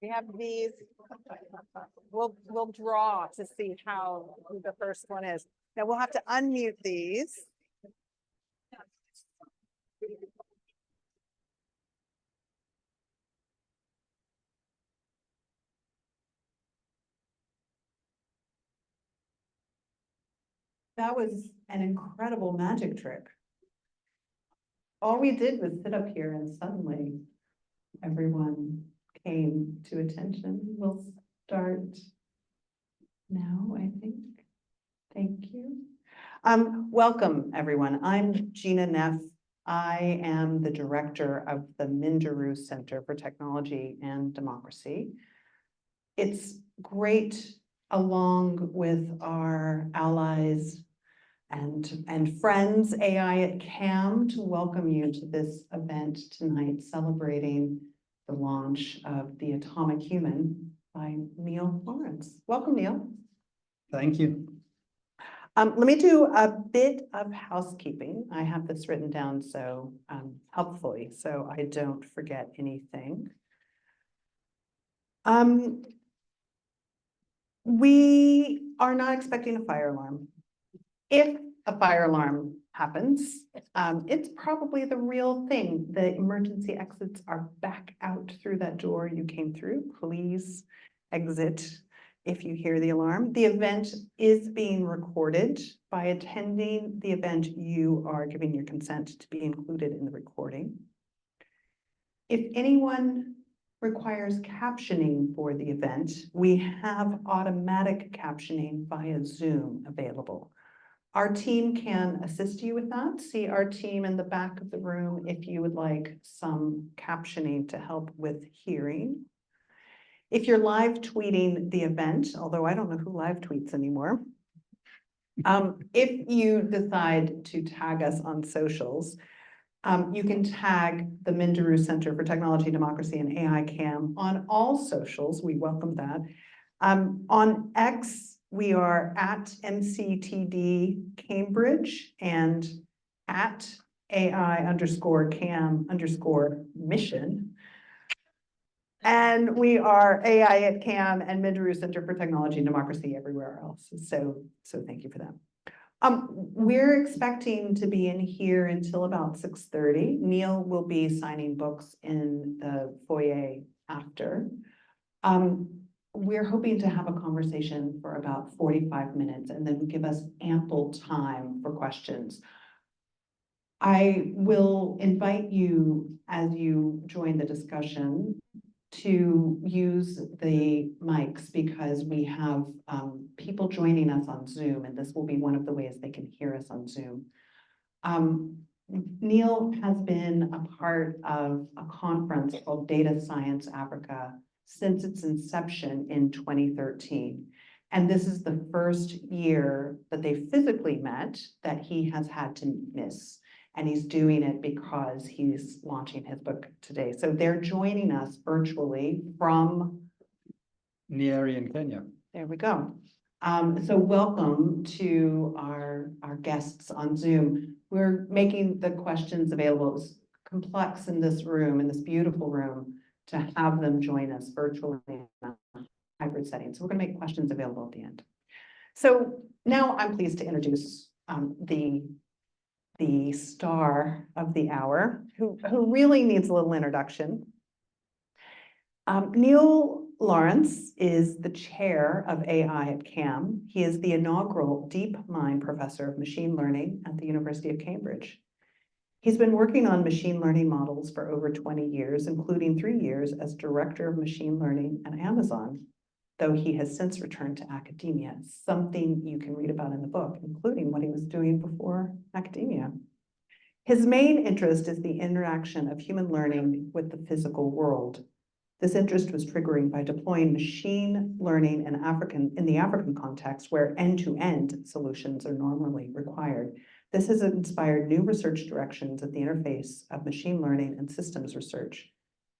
We have these. We'll draw to see who the first one is. Now we'll have to unmute these. That was an incredible magic trick. All we did was sit up here and suddenly everyone came to attention. We'll start now, I think. Thank you. Welcome, everyone. I'm Gina Neff. I am the director of the Minderoo Center for Technology and Democracy. It's great, along with our allies and friends, AI at CAM, to welcome you to this event tonight, celebrating the launch of The Atomic Human by Neil Lawrence. Welcome, Neil. Thank you. Let me do a bit of housekeeping. I have this written down so helpfully, so I don't forget anything. We are not expecting a fire alarm. If a fire alarm happens, it's probably the real thing. The emergency exits are back out through that door you came through. Please exit if you hear the alarm. The event is being recorded. By attending the event, you are giving your consent to be included in the recording. If anyone requires captioning for the event, we have automatic captioning via Zoom available. Our team can assist you with that. See our team in the back of the room if you would like some captioning to help with hearing. If you're live tweeting the event, although I don't know who live tweets anymore, if you decide to tag us on socials, you can tag the Minderoo Center for Technology, Democracy, and AI CAM on all socials. We welcome that. On X, we are at MCTD Cambridge and at AI_CAM_mission. And we are AI at CAM and Minderoo Center for Technology and Democracy everywhere else. So thank you for that. We're expecting to be in here until about 6:30. Neil will be signing books in the foyer after. We're hoping to have a conversation for about 45 minutes and then give us ample time for questions. I will invite you, as you join the discussion, to use the mics because we have people joining us on Zoom, and this will be one of the ways they can hear us on Zoom. Neil has been a part of a conference called Data Science Africa since its inception in 2013. And this is the first year that they physically met that he has had to miss. And he's doing it because he's launching his book today. So they're joining us virtually from Nyeri in Kenya. There we go. So welcome to our guests on Zoom. We're making the questions available. It was complex in this room, in this beautiful room, to have them join us virtually in a hybrid setting. So we're going to make questions available at the end. So now I'm pleased to introduce the star of the hour, who really needs a little introduction. Neil Lawrence is the chair of AI at CAM. He is the inaugural DeepMind Professor of Machine Learning at the University of Cambridge. He's been working on machine learning models for over 20 years, including 3 years as Director of Machine Learning at Amazon, though he has since returned to academia, something you can read about in the book, including what he was doing before academia. His main interest is the interaction of human learning with the physical world. This interest was triggering by deploying machine learning in the African context, where end-to-end solutions are normally required. This has inspired new research directions at the interface of machine learning and systems research.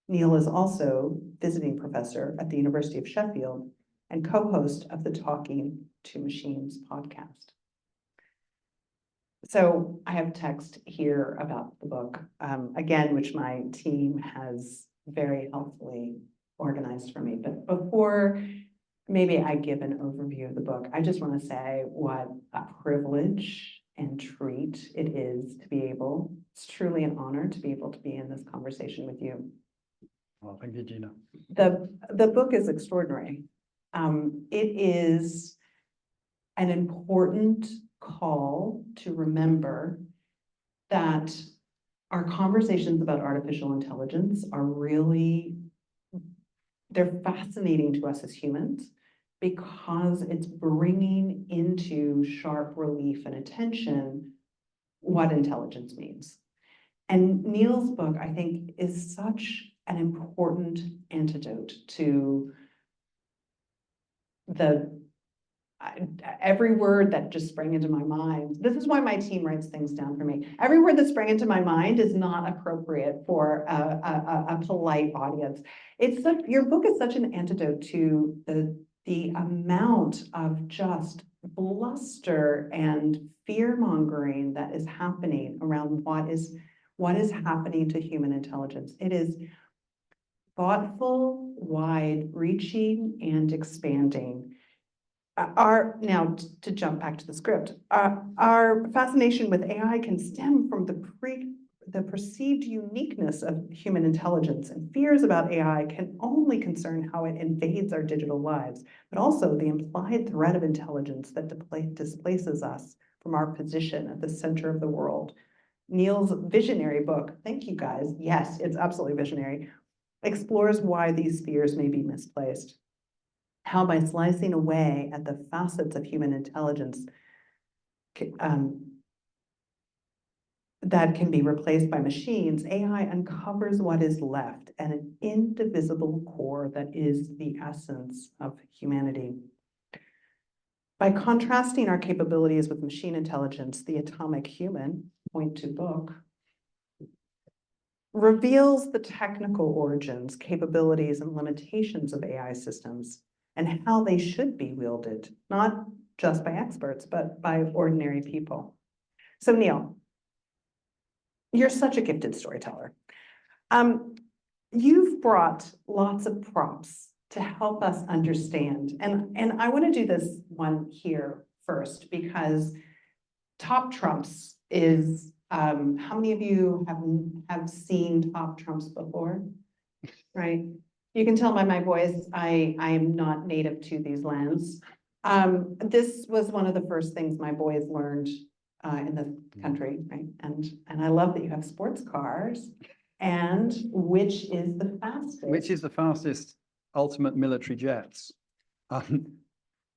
Neil is also visiting professor at the University of Sheffield and co-host of the Talking to Machines podcast. So I have text here about the book, again, which my team has very helpfully organized for me. But before maybe I give an overview of the book, I just want to say what a privilege and treat it is to be able, it's truly an honor to be able to be in this conversation with you. Well, thank you, Gina. The book is extraordinary. It is an important call to remember that our conversations about artificial intelligence are really, they're fascinating to us as humans because it's bringing into sharp relief and attention what intelligence means. And Neil's book, I think, is such an important antidote to every word that just sprang into my mind. This is why my team writes things down for me. Every word that sprang into my mind is not appropriate for a polite audience. Your book is such an antidote to the amount of just bluster and fear-mongering that is happening around what is happening to human intelligence. It is thoughtful, wide-reaching, and expanding. Now, to jump back to the script, our fascination with AI can stem from the perceived uniqueness of human intelligence, and fears about AI can only concern how it invades our digital lives, but also the implied threat of intelligence that displaces us from our position at the center of the world. Neil's visionary book, thank you guys, yes, it's absolutely visionary, explores why these fears may be misplaced. How by slicing away at the facets of human intelligence that can be replaced by machines, AI uncovers what is left at an indivisible core that is the essence of humanity. By contrasting our capabilities with machine intelligence, the atomic human, point to book, reveals the technical origins, capabilities, and limitations of AI systems, and how they should be wielded, not just by experts, but by ordinary people. So Neil, you're such a gifted storyteller. You've brought lots of prompts to help us understand, and I want to do this one here first because Top Trumps is, how many of you have seen Top Trumps before, right? You can tell by my voice, I am not native to these lands. This was one of the first things my boys learned in the country, right? And I love that you have sports cars. And which is the fastest? Which is the fastest ultimate military jets?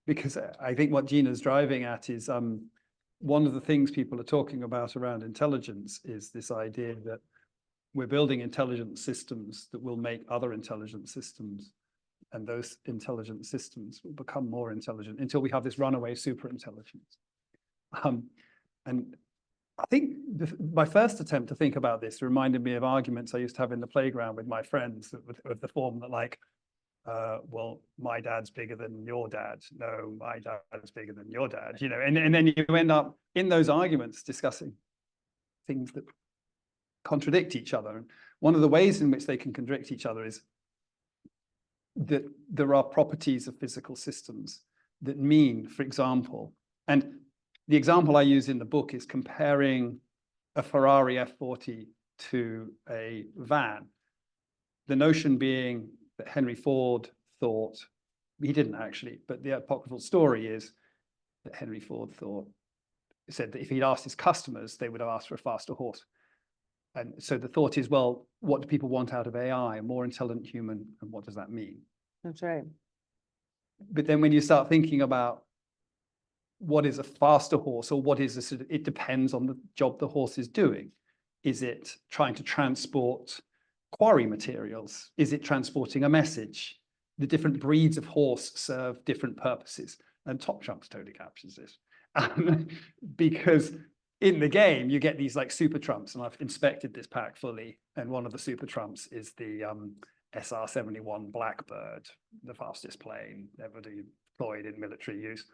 Because I think what Gina's driving at is one of the things people are talking about around intelligence is this idea that we're building intelligent systems that will make other intelligent systems, and those intelligent systems will become more intelligent until we have this runaway superintelligence. And I think my first attempt to think about this reminded me of arguments I used to have in the playground with my friends of the form that like, well, my dad's bigger than your dad. No, my dad's bigger than your dad, you know, and then you end up in those arguments discussing things that contradict each other. And one of the ways in which they can contradict each other is that there are properties of physical systems that mean, for example, and the example I use in the book is comparing a Ferrari F40 to a van. The notion being that Henry Ford thought, he didn't actually, but the apocryphal story is that Henry Ford said that if he'd asked his customers, they would have asked for a faster horse. And so the thought is, well, what do people want out of AI? A more intelligent human, and what does that mean? That's right. But then when you start thinking about what is a faster horse, or what is a sort of, it depends on the job the horse is doing. Is it trying to transport quarry materials? Is it transporting a message? The different breeds of horse serve different purposes. And Top Trumps totally captures this. Because in the game, you get these like super trumps, and I've inspected this pack fully. And one of the super trumps is the SR-71 Blackbird, the fastest plane ever deployed in military use.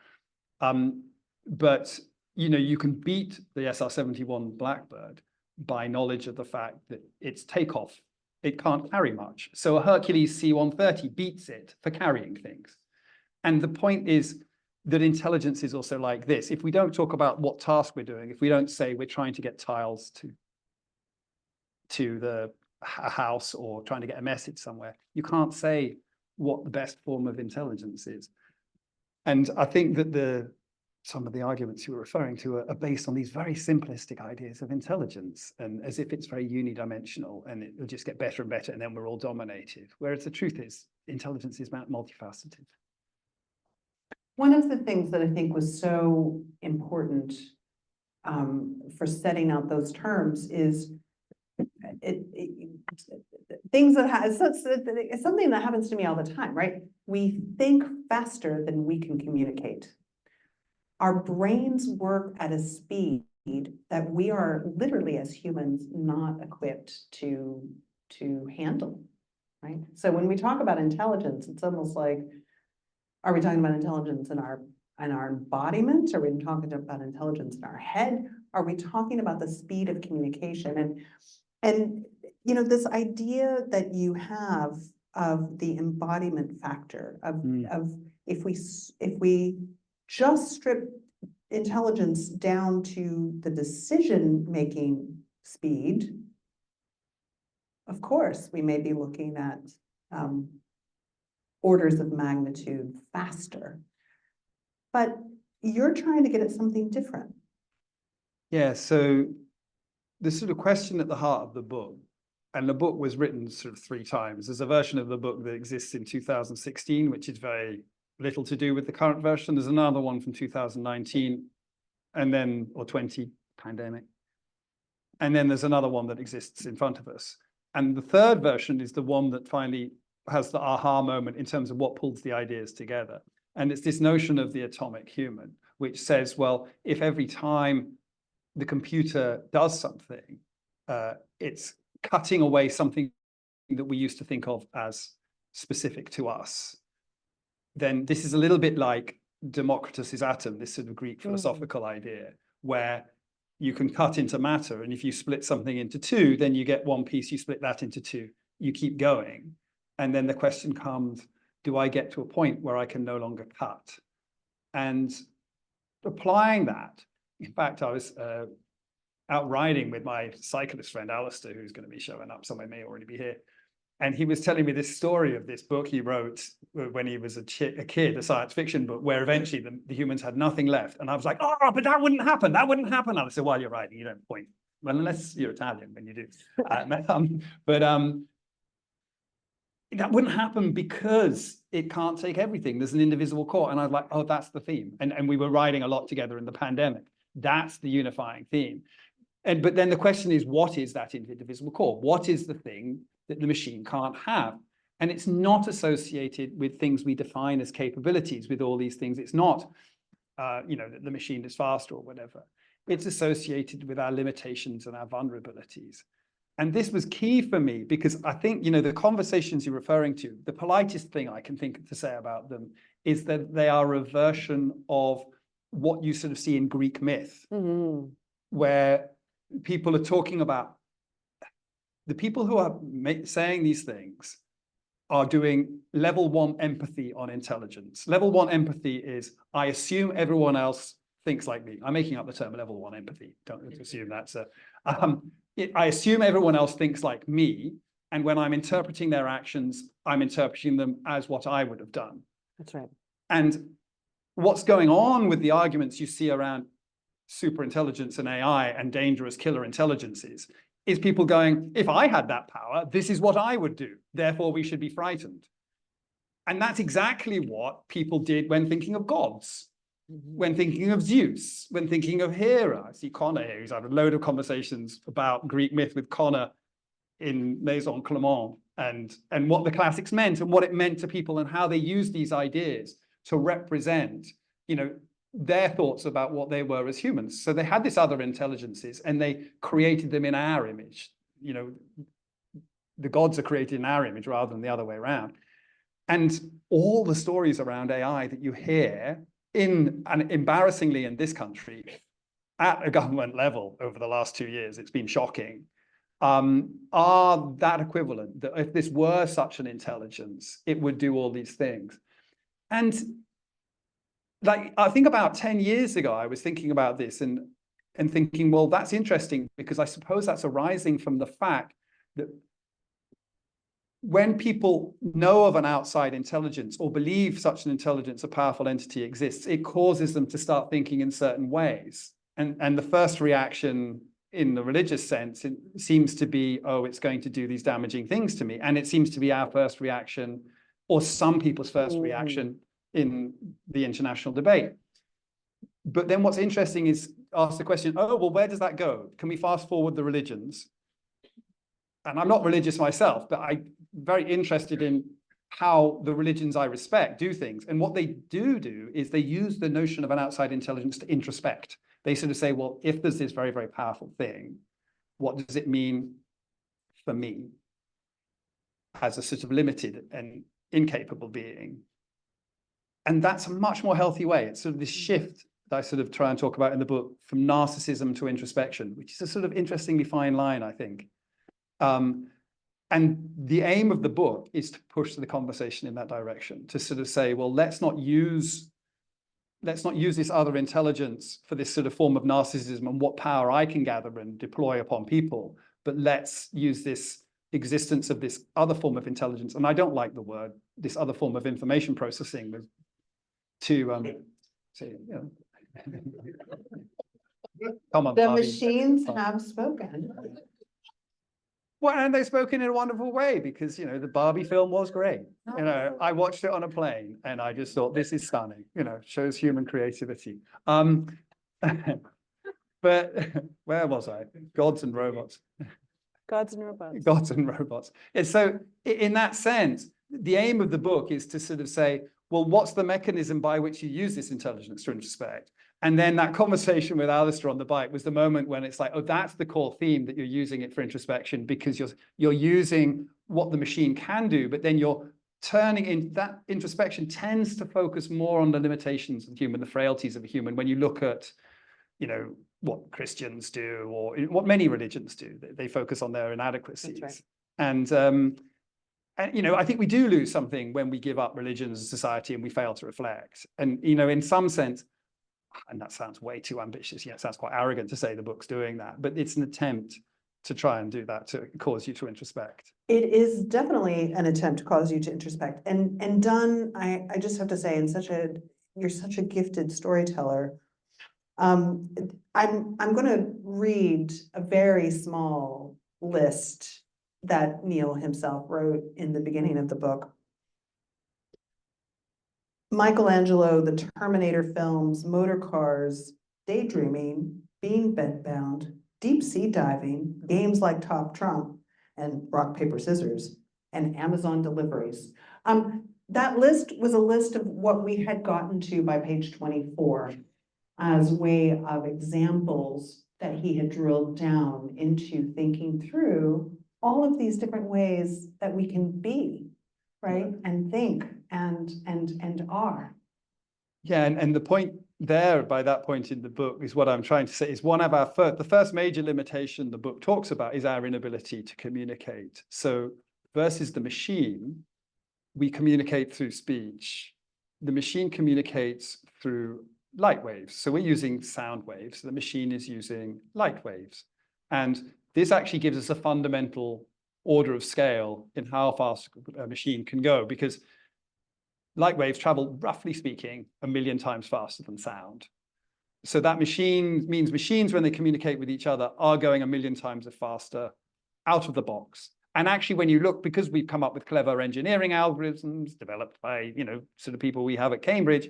But you know, you can beat the SR-71 Blackbird by knowledge of the fact that its takeoff it can't carry much. So a Hercules C-130 beats it for carrying things. And the point is that intelligence is also like this. If we don't talk about what task we're doing, if we don't say we're trying to get tiles to the house or trying to get a message somewhere, you can't say what the best form of intelligence is. And I think that some of the arguments you were referring to are based on these very simplistic ideas of intelligence, and as if it's very unidimensional and it will just get better and better and then we're all dominated. Whereas the truth is, intelligence is multifaceted. One of the things that I think was so important for setting out those terms is things that it's something that happens to me all the time, right? We think faster than we can communicate. Our brains work at a speed that we are literally as humans not equipped to handle, right? So when we talk about intelligence, it's almost like, are we talking about intelligence in our embodiment? Are we talking about intelligence in our head? Are we talking about the speed of communication? And you know, this idea that you have of the embodiment factor of if we just strip intelligence down to the decision-making speed, of course, we may be looking at orders of magnitude faster. But you're trying to get at something different. Yeah, so the sort of question at the heart of the book, and the book was written sort of 3 times. There's a version of the book that exists in 2016, which is very little to do with the current version. There's another one from 2019, and then, or 20, pandemic. And then there's another one that exists in front of us. And the third version is the one that finally has the aha moment in terms of what pulls the ideas together. And it's this notion of the atomic human, which says, well, if every time the computer does something, it's cutting away something that we used to think of as specific to us, then this is a little bit like Democritus's atom, this sort of Greek philosophical idea, where you can cut into matter, and if you split something into 2, then you get one piece, you split that into 2, you keep going. And then the question comes, do I get to a point where I can no longer cut? And applying that, in fact, I was out riding with my cyclist friend, Alistair, who's going to be showing up, some may already be here. And he was telling me this story of this book he wrote when he was a kid, a science fiction book, where eventually the humans had nothing left. And I was like, oh, but that wouldn't happen. That wouldn't happen. And I said, while you're riding, you don't point. Well, unless you're Italian, when you do. That wouldn't happen because it can't take everything. There's an indivisible core. And I was like, oh, that's the theme. And we were riding a lot together in the pandemic. That's the unifying theme. But then the question is, what is that indivisible core? What is the thing that the machine can't have? And it's not associated with things we define as capabilities, with all these things. It's not, that the machine is faster or whatever. It's associated with our limitations and our vulnerabilities. And this was key for me because I think, the conversations you're referring to, the politest thing I can think to say about them is that they are a version of what you sort of see in Greek myth, where people are talking about the people who are saying these things are doing level 1 empathy on intelligence. Level 1 empathy is, I assume everyone else thinks like me. I'm making up the term level 1 empathy. Don't assume that's I assume everyone else thinks like me. And when I'm interpreting their actions, I'm interpreting them as what I would have done. That's right. And what's going on with the arguments you see around superintelligence and AI and dangerous killer intelligences is people going, if I had that power, this is what I would do. Therefore, we should be frightened. And that's exactly what people did when thinking of gods, when thinking of Zeus, when thinking of Hera. I see Connor here, who's had a load of conversations about Greek myth with Connor in Maison Clément and what the classics meant and what it meant to people and how they used these ideas to represent, their thoughts about what they were as humans. So they had this other intelligences and they created them in our image. The gods are created in our image rather than the other way around. And all the stories around AI that you hear and embarrassingly in this country, at a government level over the last 2 years, it's been shocking, are that equivalent, that if this were such an intelligence, it would do all these things. And like, I think about 10 years ago, I was thinking about this and thinking, well, that's interesting, because I suppose that's arising from the fact that when people know of an outside intelligence or believe such an intelligence, a powerful entity exists, it causes them to start thinking in certain ways. And the first reaction in the religious sense, it seems to be, oh, it's going to do these damaging things to me. And it seems to be our first reaction, or some people's first reaction in the international debate. But then what's interesting is ask the question, oh, well, where does that go? Can we fast forward the religions? And I'm not religious myself, but I'm very interested in how the religions I respect do things. And what they do is they use the notion of an outside intelligence to introspect. They sort of say, well, if there's this very, very powerful thing, what does it mean for me as a sort of limited and incapable being? And that's a much more healthy way. It's sort of this shift that I sort of try and talk about in the book, from narcissism to introspection, which is a sort of interestingly fine line, I think. And the aim of the book is to push the conversation in that direction, to sort of say, well, let's not use this other intelligence for this sort of form of narcissism and what power I can gather and deploy upon people, but let's use this existence of this other form of intelligence. And I don't like the word, this other form of information processing, to say, you know. Come on, The Barbie. machines have spoken. Well, and they've spoken in a wonderful way, because, you know, the Barbie film was great. You know, I watched it on a plane and I just thought, this is stunning, you know, shows human creativity. But where was I? Gods and robots. Gods and robots. Gods and robots. And so in that sense, the aim of the book is to sort of say, well, what's the mechanism by which you use this intelligence to introspect? And then that conversation with Alistair on the bike was the moment when it's like, oh, that's the core theme, that you're using it for introspection, because you're using what the machine can do, but then you're turning in that introspection tends to focus more on the limitations of the human, the frailties of a human. When you look at, you know, what Christians do, or what many religions do, they focus on their inadequacies. That's right. And you know, I think we do lose something when we give up religion as a society and we fail to reflect. And, you know, in some sense, and that sounds way too ambitious. Yeah, it sounds quite arrogant to say the book's doing that, but it's an attempt to try and do that, to cause you to introspect. It is definitely an attempt to cause you to introspect. And Dunn, I just have to say, you're such a gifted storyteller. I'm going to read a very small list that Neil himself wrote in the beginning of the book. Michelangelo, the Terminator films, motor cars, daydreaming, being bedbound, deep sea diving, games like Top Trump, and rock, paper, scissors, and Amazon deliveries. That list was a list of what we had gotten to by page 24 as way of examples that he had drilled down into thinking through all of these different ways that we can be, right? And think and are. Yeah, and the point there, by that point in the book, is what I'm trying to say is one of our the first major limitation the book talks about is our inability to communicate. So versus the machine, we communicate through speech. The machine communicates through light waves. So we're using sound waves. The machine is using light waves. And this actually gives us a fundamental order of scale in how fast a machine can go, because light waves travel, roughly speaking, 1 million times faster than sound. So that means machines, when they communicate with each other, are going 1 million times faster out of the box. And actually, when you look, because we've come up with clever engineering algorithms developed by, you know, sort of people we have at Cambridge,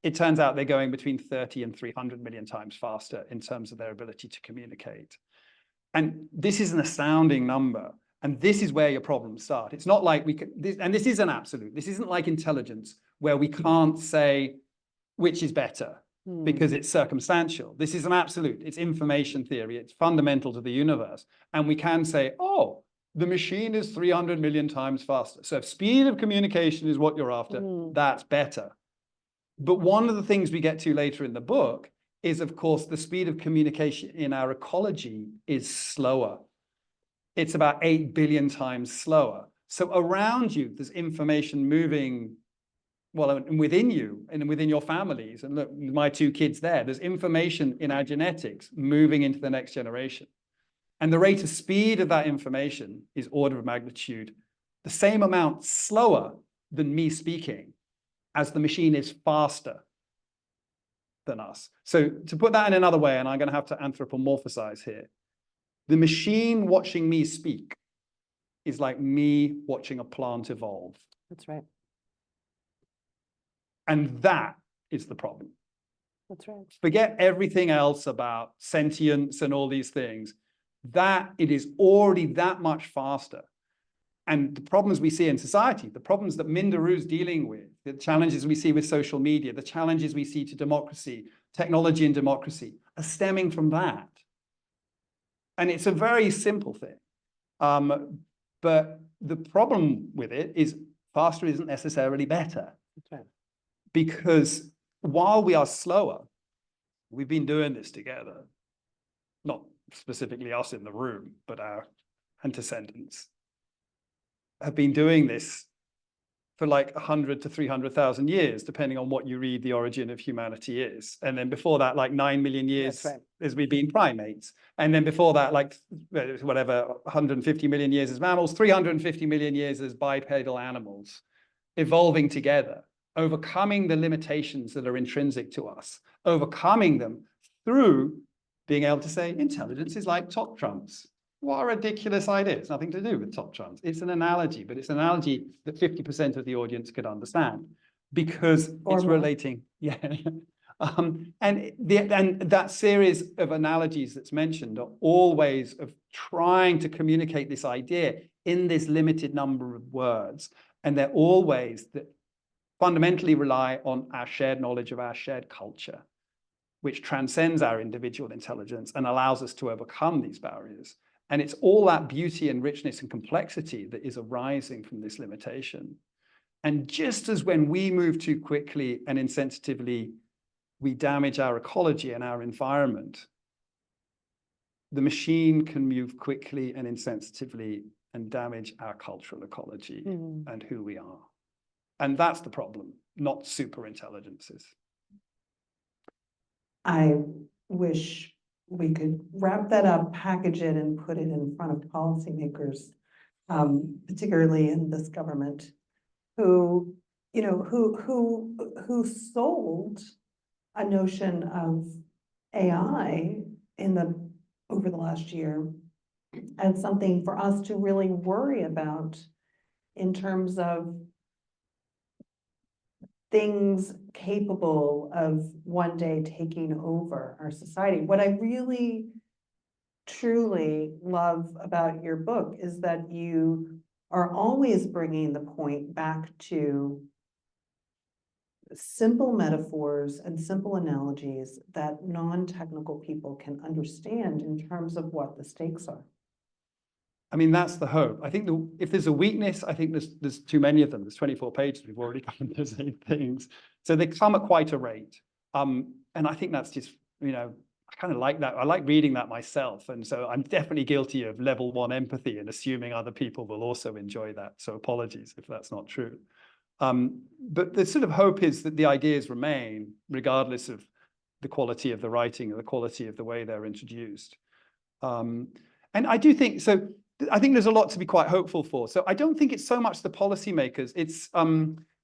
it turns out they're going between 30 and 300 million times faster in terms of their ability to communicate. And this is an astounding number. And this is where your problems start. It's not like we can, and this is an absolute. This isn't like intelligence, where we can't say which is better because it's circumstantial. This is an absolute. It's information theory. It's fundamental to the universe. And we can say, oh, the machine is 300 million times faster. So if speed of communication is what you're after, that's better. But one of the things we get to later in the book is, of course, the speed of communication in our ecology is slower. it's about 8 billion times slower. So around you, there's information moving, well, and within you and within your families. And look, my 2 kids there's information in our genetics moving into the next generation. And the rate of speed of that information is order of magnitude the same amount slower than me speaking, as the machine is faster than us. So to put that in another way, and I'm going to have to anthropomorphize here, the machine watching me speak is like me watching a plant evolve. That's right. And that is the problem. That's right. Forget everything else about sentience and all these things. That it is already that much faster. And the problems we see in society, the problems that Minderu's dealing with, the challenges we see with social media, the challenges we see to democracy, technology and democracy, are stemming from that. And it's a very simple thing. But the problem with it is faster isn't necessarily better. That's right. Because while we are slower, we've been doing this together, not specifically us in the room, but our antecedents have been doing this for like 100 to 300,000 years, depending on what you read the origin of humanity is. And then before that, like 9 million years as we've been primates. And then before that, like whatever, 150 million years as mammals, 350 million years as bipedal animals, evolving together, overcoming the limitations that are intrinsic to us, overcoming them through being able to say intelligence is like top trumps. What a ridiculous idea. It's nothing to do with top trumps. It's an analogy, but it's an analogy that 50% of the audience could understand because it's relating. Yeah. And that series of analogies that's mentioned are all ways of trying to communicate this idea in this limited number of words. And they're all ways that fundamentally rely on our shared knowledge of our shared culture, which transcends our individual intelligence and allows us to overcome these barriers. And it's all that beauty and richness and complexity that is arising from this limitation. And just as when we move too quickly and insensitively, we damage our ecology and our environment, the machine can move quickly and insensitively and damage our cultural ecology and who we are. And that's the problem, not super intelligences. I wish we could wrap that up, package it, and put it in front of policymakers, particularly in this government, who, you know, who sold a notion of AI over the last year as something for us to really worry about in terms of things capable of one day taking over our society. What I really, truly love about your book is that you are always bringing the point back to simple metaphors and simple analogies that non-technical people can understand in terms of what the stakes are. I mean, that's the hope. I think if there's a weakness, I think there's too many of them. There's 24 pages. We've already covered those 8 things. So they come at quite a rate. And I think that's just, you know, I kind of like that. I like reading that myself. And so I'm definitely guilty of level 1 empathy and assuming other people will also enjoy that. So apologies if that's not true. But the sort of hope is that the ideas remain regardless of the quality of the writing or the quality of the way they're introduced. And I do think, so I think there's a lot to be quite hopeful for. So I don't think it's so much the policymakers.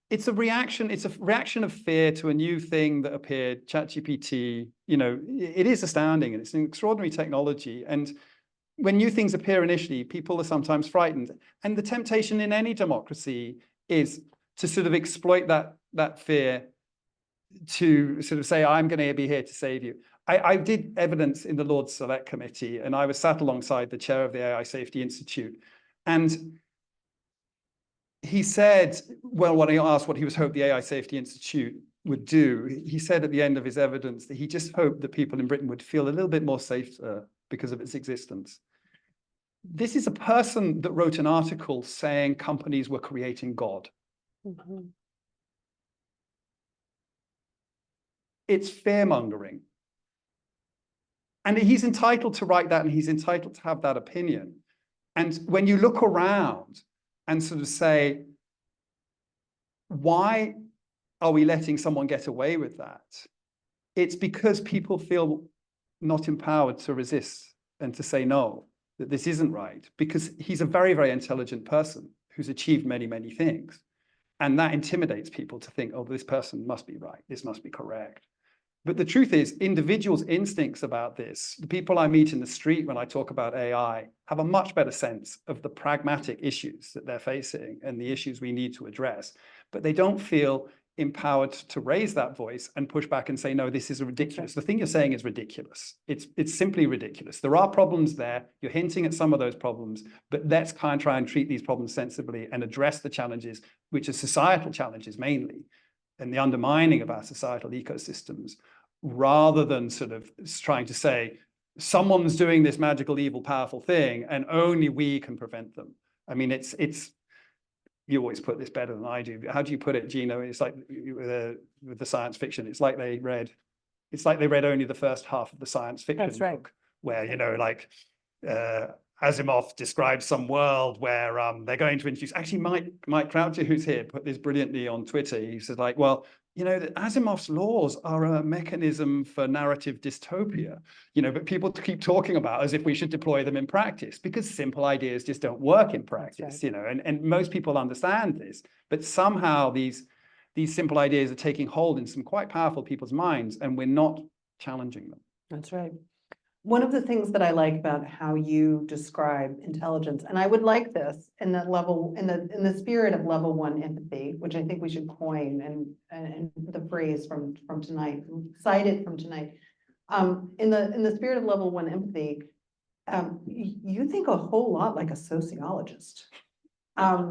It's a reaction of fear to a new thing that appeared, ChatGPT. You know, it is astounding and it's an extraordinary technology. And when new things appear initially, people are sometimes frightened. And the temptation in any democracy is to sort of exploit that fear to sort of say, I'm going to be here to save you. I did evidence in the Lords Select Committee, and I was sat alongside the chair of the AI Safety Institute. And he said, well, when I asked what he was hoping the AI Safety Institute would do, he said at the end of his evidence that he just hoped that people in Britain would feel a little bit more safe because of its existence. This is a person that wrote an article saying companies were creating God. It's fear-mongering. And he's entitled to write that and he's entitled to have that opinion. And when you look around and sort of say, why are we letting someone get away with that? It's because people feel not empowered to resist and to say no, that this isn't right, because he's a very, very intelligent person who's achieved many, many things. And that intimidates people to think, oh, this person must be right, this must be correct. But the truth is, individuals' instincts about this, the people I meet in the street when I talk about AI, have a much better sense of the pragmatic issues that they're facing and the issues we need to address. But they don't feel empowered to raise that voice and push back and say, no, this is ridiculous. The thing you're saying is ridiculous. It's simply ridiculous. There are problems there. You're hinting at some of those problems, but let's kind of try and treat these problems sensibly and address the challenges, which are societal challenges mainly, and the undermining of our societal ecosystems, rather than sort of trying to say, someone's doing this magical, evil, powerful thing, and only we can prevent them. I mean, it's you always put this better than I do. How do you put it, Gina? It's like with the science fiction, it's like they read only the first half of the science fiction book, where, you know, like Asimov describes some world where they're going to introduce, actually Mike Croucher, who's here, put this brilliantly on Twitter. He says, like, well, you know, that Asimov's laws are a mechanism for narrative dystopia, you know, but people keep talking about as if we should deploy them in practice, because simple ideas just don't work in practice, you know, and most people understand this, but somehow these simple ideas are taking hold in some quite powerful people's minds, and we're not challenging them. That's right. One of the things that I like about how you describe intelligence, and I would like this in that level, in the spirit of level 1 empathy, which I think we should coin, and the phrase from tonight, cite it from tonight. In the spirit of level 1 empathy, you think a whole lot like a sociologist. I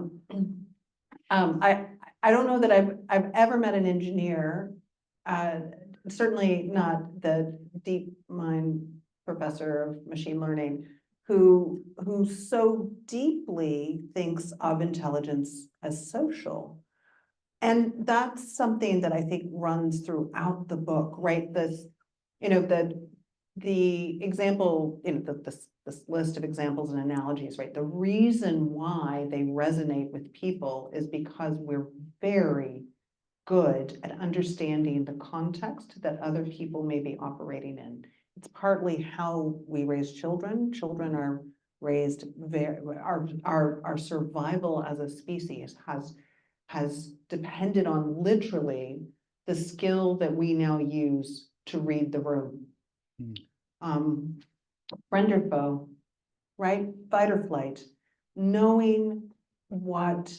don't know that I've ever met an engineer, certainly not the DeepMind professor of machine learning, who so deeply thinks of intelligence as social. And that's something that I think runs throughout the book, right? This, you know, the example, you know, this list of examples and analogies, right? The reason why they resonate with people is because we're very good at understanding the context that other people may be operating in. It's partly how we raise children. Children are raised our survival as a species has depended on literally the skill that we now use to read the room. Friend or foe, right? Fight or flight. Knowing what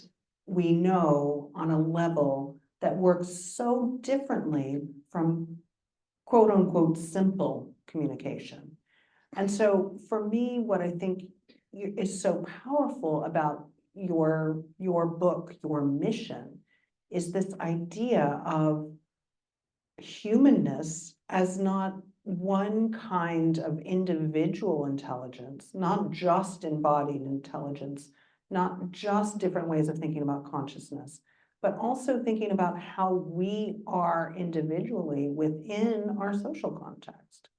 we know on a level that works so differently from quote unquote simple communication. And so for me, what I think is so powerful about your book, your mission, is this idea of humanness as not one kind of individual intelligence, not just embodied intelligence, not just different ways of thinking about consciousness, but also thinking about how we are individually within our social context.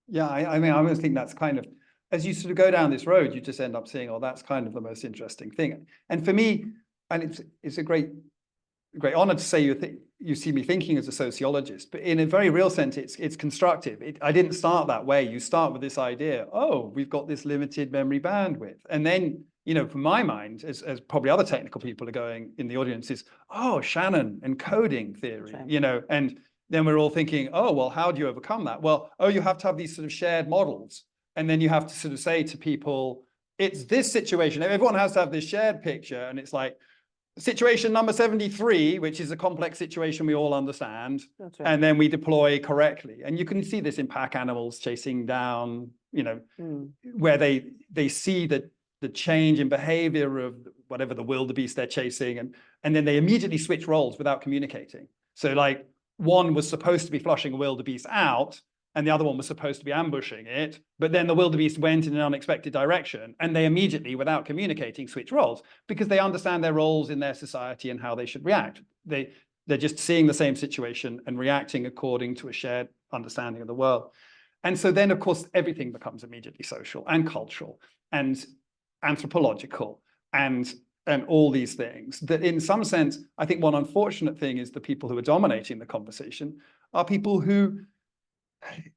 Yeah, I mean, I always think that's kind of, as you sort of go down this road, you just end up seeing, oh, that's kind of the most interesting thing. And for me, and it's a great honor to say you see me thinking as a sociologist, but in a very real sense, it's constructive. I didn't start that way. You start with this idea, oh, we've got this limited memory bandwidth. And then, you know, from my mind, as probably other technical people are going in the audience, is, oh, Shannon, encoding theory, you know, and then we're all thinking, oh, well, how do you overcome that? Well, oh, you have to have these sort of shared models. And then you have to sort of say to people, it's this situation. Everyone has to have this shared picture. And it's like, situation number 73, which is a complex situation we all understand, and then we deploy correctly. And you can see this in pack animals chasing down, you know, where they see the change in behavior of whatever the wildebeest they're chasing, and then they immediately switch roles without communicating. So like one was supposed to be flushing a wildebeest out, and the other one was supposed to be ambushing it, but then the wildebeest went in an unexpected direction, and they immediately, without communicating, switch roles, because they understand their roles in their society and how they should react. They're just seeing the same situation and reacting according to a shared understanding of the world. And so then, of course, everything becomes immediately social and cultural. And anthropological, and all these things, that in some sense, I think one unfortunate thing is the people who are dominating the conversation are people who,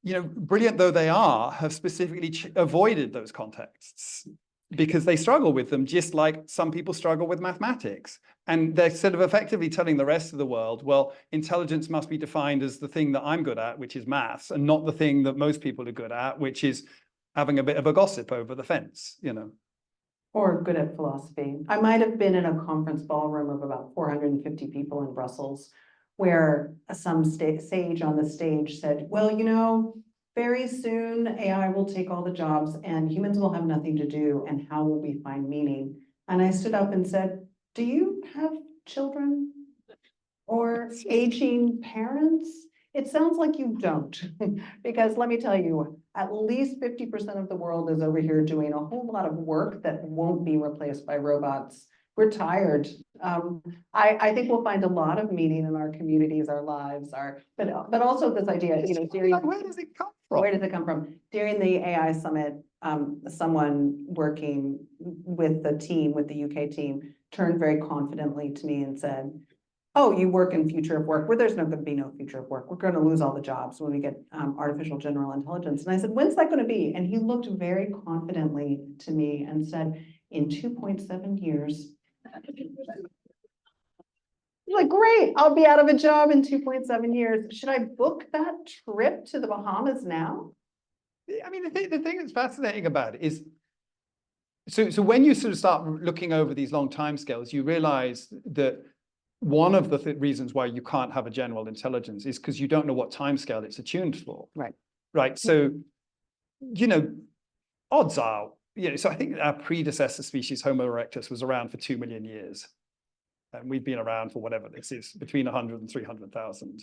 you know, brilliant though they are, have specifically avoided those contexts because they struggle with them, just like some people struggle with mathematics. And they're sort of effectively telling the rest of the world, well, intelligence must be defined as the thing that I'm good at, which is maths, and not the thing that most people are good at, which is having a bit of a gossip over the fence, you know. Or good at philosophy. I might have been in a conference ballroom of about 450 people in Brussels, where some sage on the stage said, well, you know, very soon AI will take all the jobs and humans will have nothing to do, and how will we find meaning? And I stood up and said, do you have children or aging parents? It sounds like you don't, because let me tell you, at least 50% of the world is over here doing a whole lot of work that won't be replaced by robots. We're tired. I think we'll find a lot of meaning in our communities, our lives, but also this idea, you know, Where does it come from? where does it come from? During the AI summit, someone working with the team, with the UK team, turned very confidently to me and said, oh, you work in future of work, where there's not going to be no future of work. We're going to lose all the jobs when we get artificial general intelligence. And I said, when's that going to be? And he looked very confidently to me and said, in 2.7 years. Like, great, I'll be out of a job in 2.7 years. Should I book that trip to the Bahamas now? I mean, the thing that's fascinating about it is, so when you sort of start looking over these long timescales, you realize that one of the reasons why you can't have a general intelligence is because you don't know what timescale it's attuned for. Right. Right. So, you know, odds are, you know, so I think our predecessor species, Homo erectus, was around for 2 million years. And we've been around for whatever this is, between 100 and 300,000.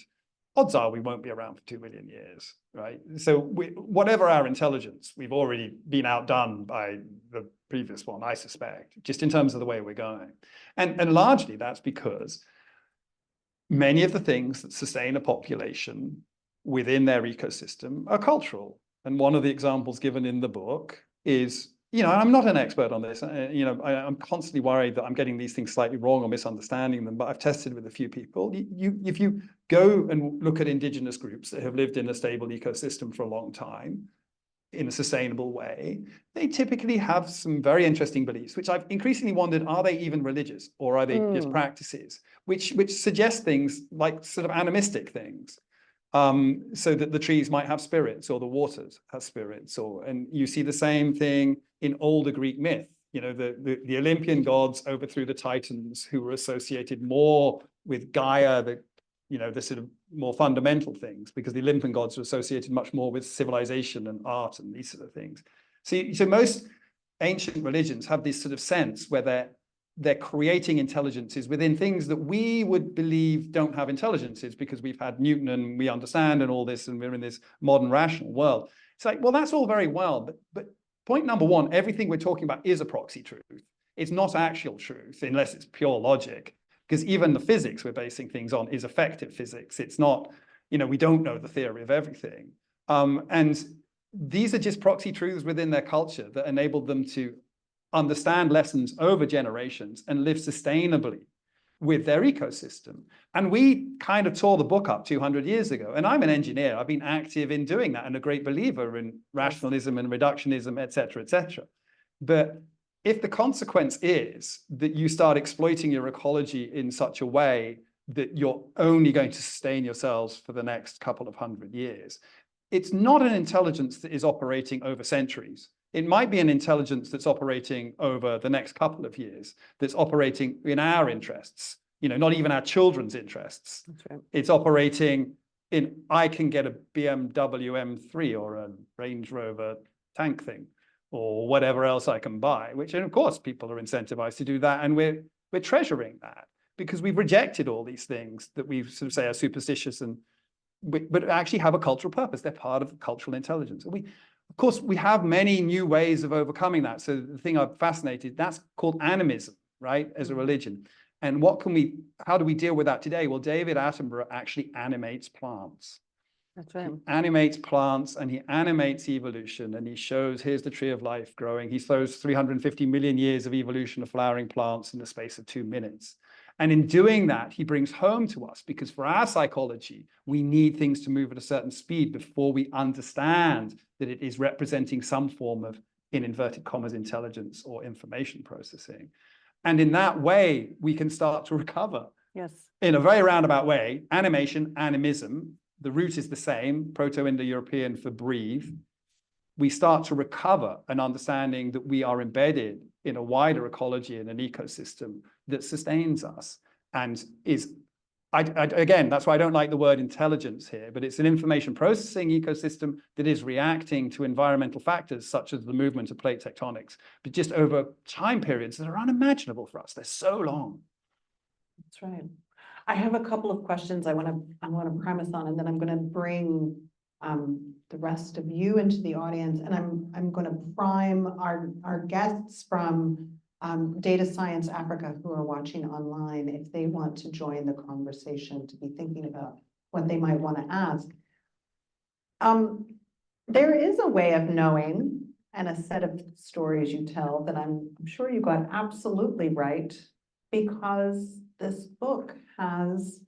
Odds are we won't be around for 2 million years, right? So whatever our intelligence, we've already been outdone by the previous one, I suspect, just in terms of the way we're going. And largely that's because many of the things that sustain a population within their ecosystem are cultural. And one of the examples given in the book is, you know, I'm not an expert on this. You know, I'm constantly worried that I'm getting these things slightly wrong or misunderstanding them, but I've tested with a few people. If you go and look at indigenous groups that have lived in a stable ecosystem for a long time, in a sustainable way, they typically have some very interesting beliefs, which I've increasingly wondered, are they even religious or are they just practices, which suggest things like sort of animistic things. So that the trees might have spirits or the waters have spirits, and you see the same thing in older Greek myth. You know, the Olympian gods overthrew the Titans, who were associated more with Gaia, the sort of more fundamental things, because the Olympian gods are associated much more with civilization and art and these sort of things. So most ancient religions have this sort of sense where they're creating intelligences within things that we would believe don't have intelligences because we've had Newton and we understand and all this, and we're in this modern rational world. It's like, well, that's all very well, but point number one, everything we're talking about is a proxy truth. It's not actual truth unless it's pure logic, because even the physics we're basing things on is effective physics. It's not, you know, we don't know the theory of everything. And these are just proxy truths within their culture that enabled them to understand lessons over generations and live sustainably with their ecosystem. And we kind of tore the book up 200 years ago. And I'm an engineer. I've been active in doing that and a great believer in rationalism and reductionism, et cetera, et cetera. But if the consequence is that you start exploiting your ecology in such a way that you're only going to sustain yourselves for the next couple of 100 years, it's not an intelligence that is operating over centuries. It might be an intelligence that's operating over the next couple of years, that's operating in our interests, you know, not even our children's interests. That's right. It's operating in, I can get a BMW M3 or a Range Rover tank thing, or whatever else I can buy, which, and of course, people are incentivized to do that. And we're treasuring that because we've rejected all these things that we sort of say are superstitious but actually have a cultural purpose. They're part of cultural intelligence. And of course, we have many new ways of overcoming that. So the thing I'm fascinated, that's called animism, right, as a religion. And how do we deal with that today? Well, David Attenborough actually animates plants. That's right. Animates plants and he animates evolution, and he shows here's the tree of life growing. He shows 350 million years of evolution of flowering plants in the space of 2 minutes. And in doing that, he brings home to us, because for our psychology, we need things to move at a certain speed before we understand that it is representing some form of, in inverted commas, intelligence or information processing. And in that way, we can start to recover. Yes. In a very roundabout way, animation, animism, the root is the same, Proto-Indo-European for breathe. We start to recover an understanding that we are embedded in a wider ecology and an ecosystem that sustains us and is, again, that's why I don't like the word intelligence here, but it's an information processing ecosystem that is reacting to environmental factors such as the movement of plate tectonics, but just over time periods that are unimaginable for us. They're so long. That's right. I have a couple of questions I want to premise on, and then I'm going to bring the rest of you into the audience, and I'm going to prime our guests from Data Science Africa who are watching online if they want to join the conversation, to be thinking about what they might want to ask. There is a way of knowing and a set of stories you tell that I'm sure you got absolutely right, because this book has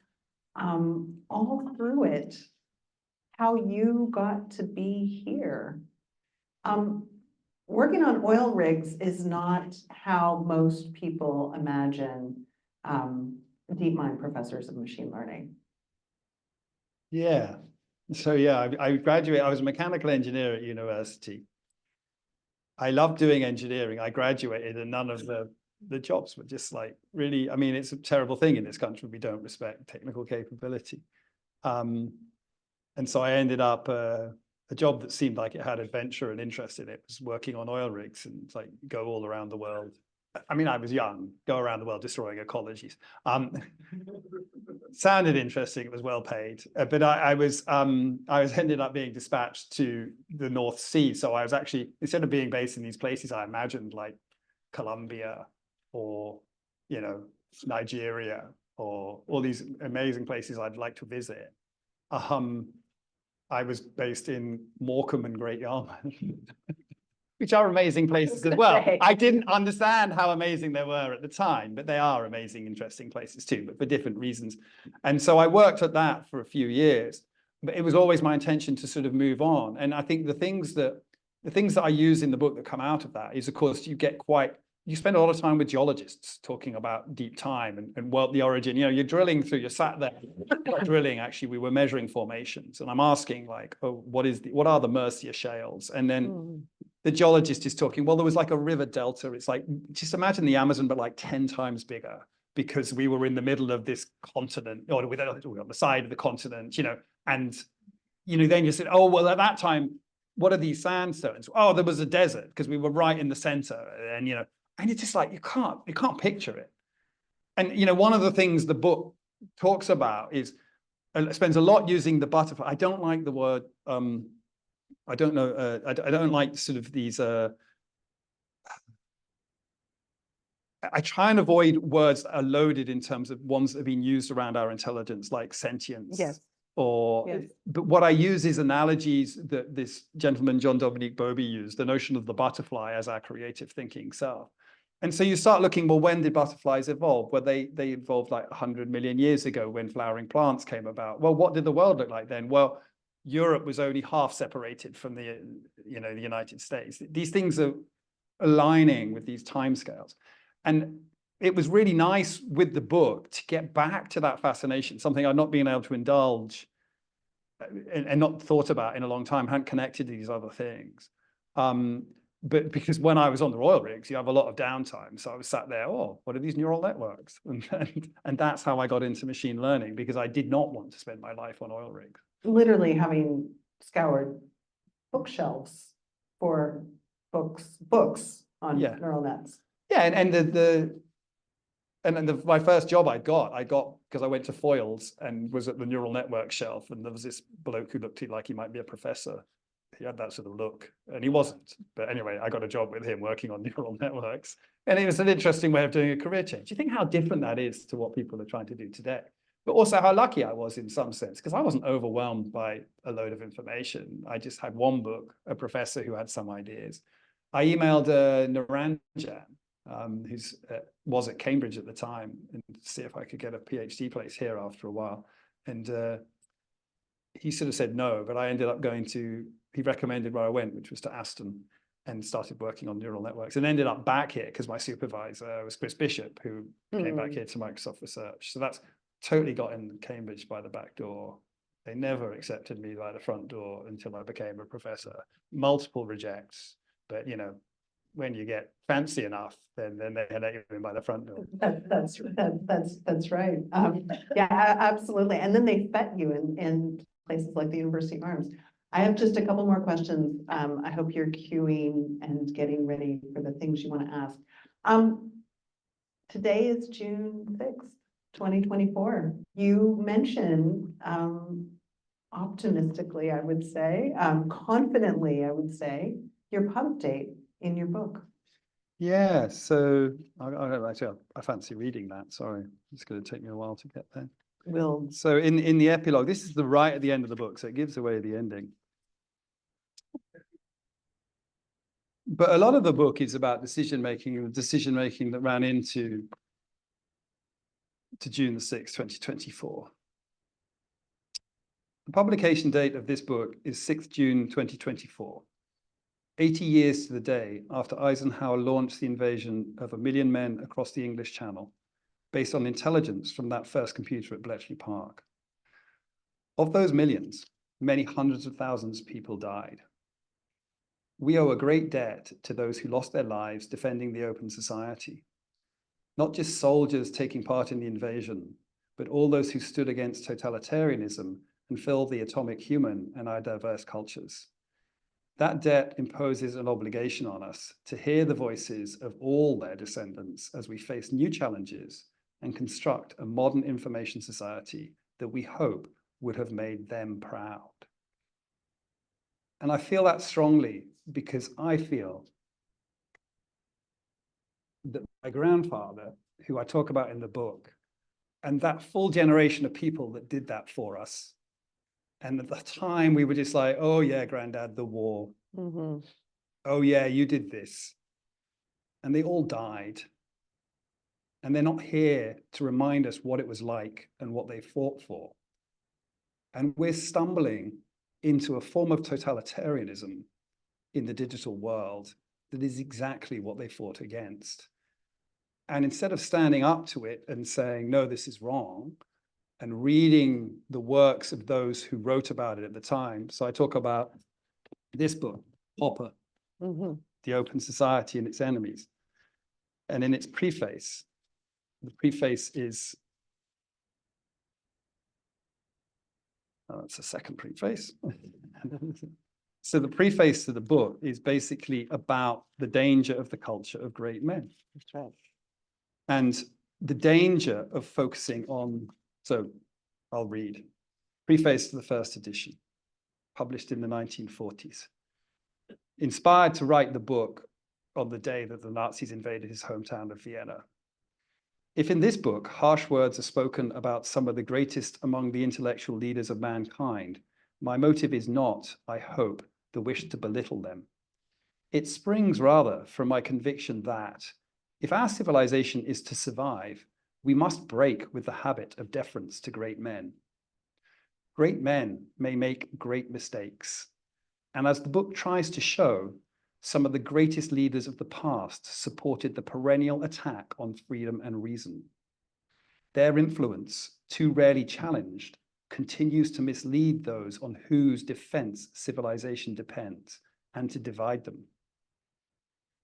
all through it how you got to be here. Working on oil rigs is not how most people imagine DeepMind professors of machine learning. Yeah. So yeah, I graduated, I was a mechanical engineer at university. I loved doing engineering. I graduated and none of the jobs were just like really, I mean, it's a terrible thing in this country. We don't respect technical capability. And so I ended up a job that seemed like it had adventure and interest in it. Was working on oil rigs and like go all around the world. I mean, I was young, go around the world destroying ecologies. Sounded interesting. It was well paid, but I was ended up being dispatched to the North Sea. So I was actually, instead of being based in these places, I imagined like Colombia or, you know, Nigeria or all these amazing places I'd like to visit. I was based in Morecambe and Great Yarmouth, which are amazing places as well. I didn't understand how amazing they were at the time, but they are amazing, interesting places too, but for different reasons. And so I worked at that for a few years, but it was always my intention to sort of move on. And I think the things that I use in the book that come out of that is, of course, you spend a lot of time with geologists talking about deep time and the origin. You know, you're drilling through, you're sat there, not drilling, actually, we were measuring formations. And I'm asking like, oh, what are the Mercia shales? And then the geologist is talking, well, there was like a river delta. It's like, just imagine the Amazon, but like 10 times bigger, because we were in the middle of this continent, or on the side of the continent, you know, and, you know, then you said, oh, well, at that time, what are these sandstones? Oh, there was a desert because we were right in the center. And, you know, and it's just like, you can't picture it. And, you know, one of the things the book talks about is, spends a lot using the butterfly. I don't like the word, I don't know, I don't like sort of these, I try and avoid words that are loaded in terms of ones that have been used around our intelligence, like sentience. Yes. But what I use is analogies that this gentleman, Jean-Dominique Bauby, used, the notion of the butterfly as our creative thinking self. And so you start looking, well, when did butterflies evolve? Well, they evolved like 100 million years ago when flowering plants came about. Well, what did the world look like then? Well, Europe was only half separated from the United States. These things are aligning with these timescales. And it was really nice with the book to get back to that fascination, something I'd not been able to indulge and not thought about in a long time, hadn't connected to these other things. But because when I was on the oil rigs, you have a lot of downtime. So I was sat there, oh, what are these neural networks? And that's how I got into machine learning, because I did not want to spend my life on oil rigs. Literally having scoured bookshelves for books on neural nets. Yeah, and my first job I got because I went to Foyles and was at the neural network shelf, and there was this bloke who looked like he might be a professor. He had that sort of look, and he wasn't. But anyway, I got a job with him working on neural networks, and it was an interesting way of doing a career change. Do you think how different that is to what people are trying to do today? but also how lucky I was in some sense, because I wasn't overwhelmed by a load of information. I just had one book, a professor who had some ideas. I emailed Naranjan, who was at Cambridge at the time, and see if I could get a PhD place here after a while. And he sort of said no, but I ended up going to, he recommended where I went, which was to Aston, and started working on neural networks, and ended up back here because my supervisor was Chris Bishop, who came back here to Microsoft Research. So that's totally got in Cambridge by the back door. They never accepted me by the front door until I became a professor. Multiple rejects, but you know, when you get fancy enough, then they let you in by the front door. That's right. Yeah, absolutely. And then they vet you in places like the University Arms. I have just a couple more questions. I hope you're queuing and getting ready for the things you want to ask. Today is June 6th, 2024. You mentioned optimistically, I would say, confidently, I would say, your pub date in your book. Yeah, so I fancy reading that. Sorry, it's going to take me a while to get there. So in the epilogue, this is the right at the end of the book, so it gives away the ending. But a lot of the book is about decision making, and decision making that ran into June the 6th, 2024. The publication date of this book is 6th June 2024. 80 years to the day after Eisenhower launched the invasion of 1 million men across the English Channel, based on intelligence from that first computer at Bletchley Park. Of those millions, many hundreds of thousands of people died. We owe a great debt to those who lost their lives defending the open society. Not just soldiers taking part in the invasion, but all those who stood against totalitarianism and filled the atomic human and our diverse cultures. That debt imposes an obligation on us to hear the voices of all their descendants as we face new challenges and construct a modern information society that we hope would have made them proud. And I feel that strongly because I feel that my grandfather, who I talk about in the book, and that full generation of people that did that for us, and at the time we were just like, oh yeah, granddad, the war. Mm-hmm. Oh yeah, you did this. And they all died. And they're not here to remind us what it was like and what they fought for. And we're stumbling into a form of totalitarianism in the digital world that is exactly what they fought against. And instead of standing up to it and saying, no, this is wrong, and reading the works of those who wrote about it at the time. So I talk about this book, Hopper, The Open Society and Its Enemies. And in its preface, the preface is, oh, that's a second preface. So the preface to the book is basically about the danger of the culture of great men. That's right. And the danger of focusing on, so I'll read. Preface to the first edition, published in the 1940s. Inspired to write the book on the day that the Nazis invaded his hometown of Vienna. If in this book, harsh words are spoken about some of the greatest among the intellectual leaders of mankind, my motive is not, I hope, the wish to belittle them. It springs rather from my conviction that if our civilization is to survive, we must break with the habit of deference to great men. Great men may make great mistakes. And as the book tries to show, some of the greatest leaders of the past supported the perennial attack on freedom and reason. Their influence, too rarely challenged, continues to mislead those on whose defense civilization depends and to divide them.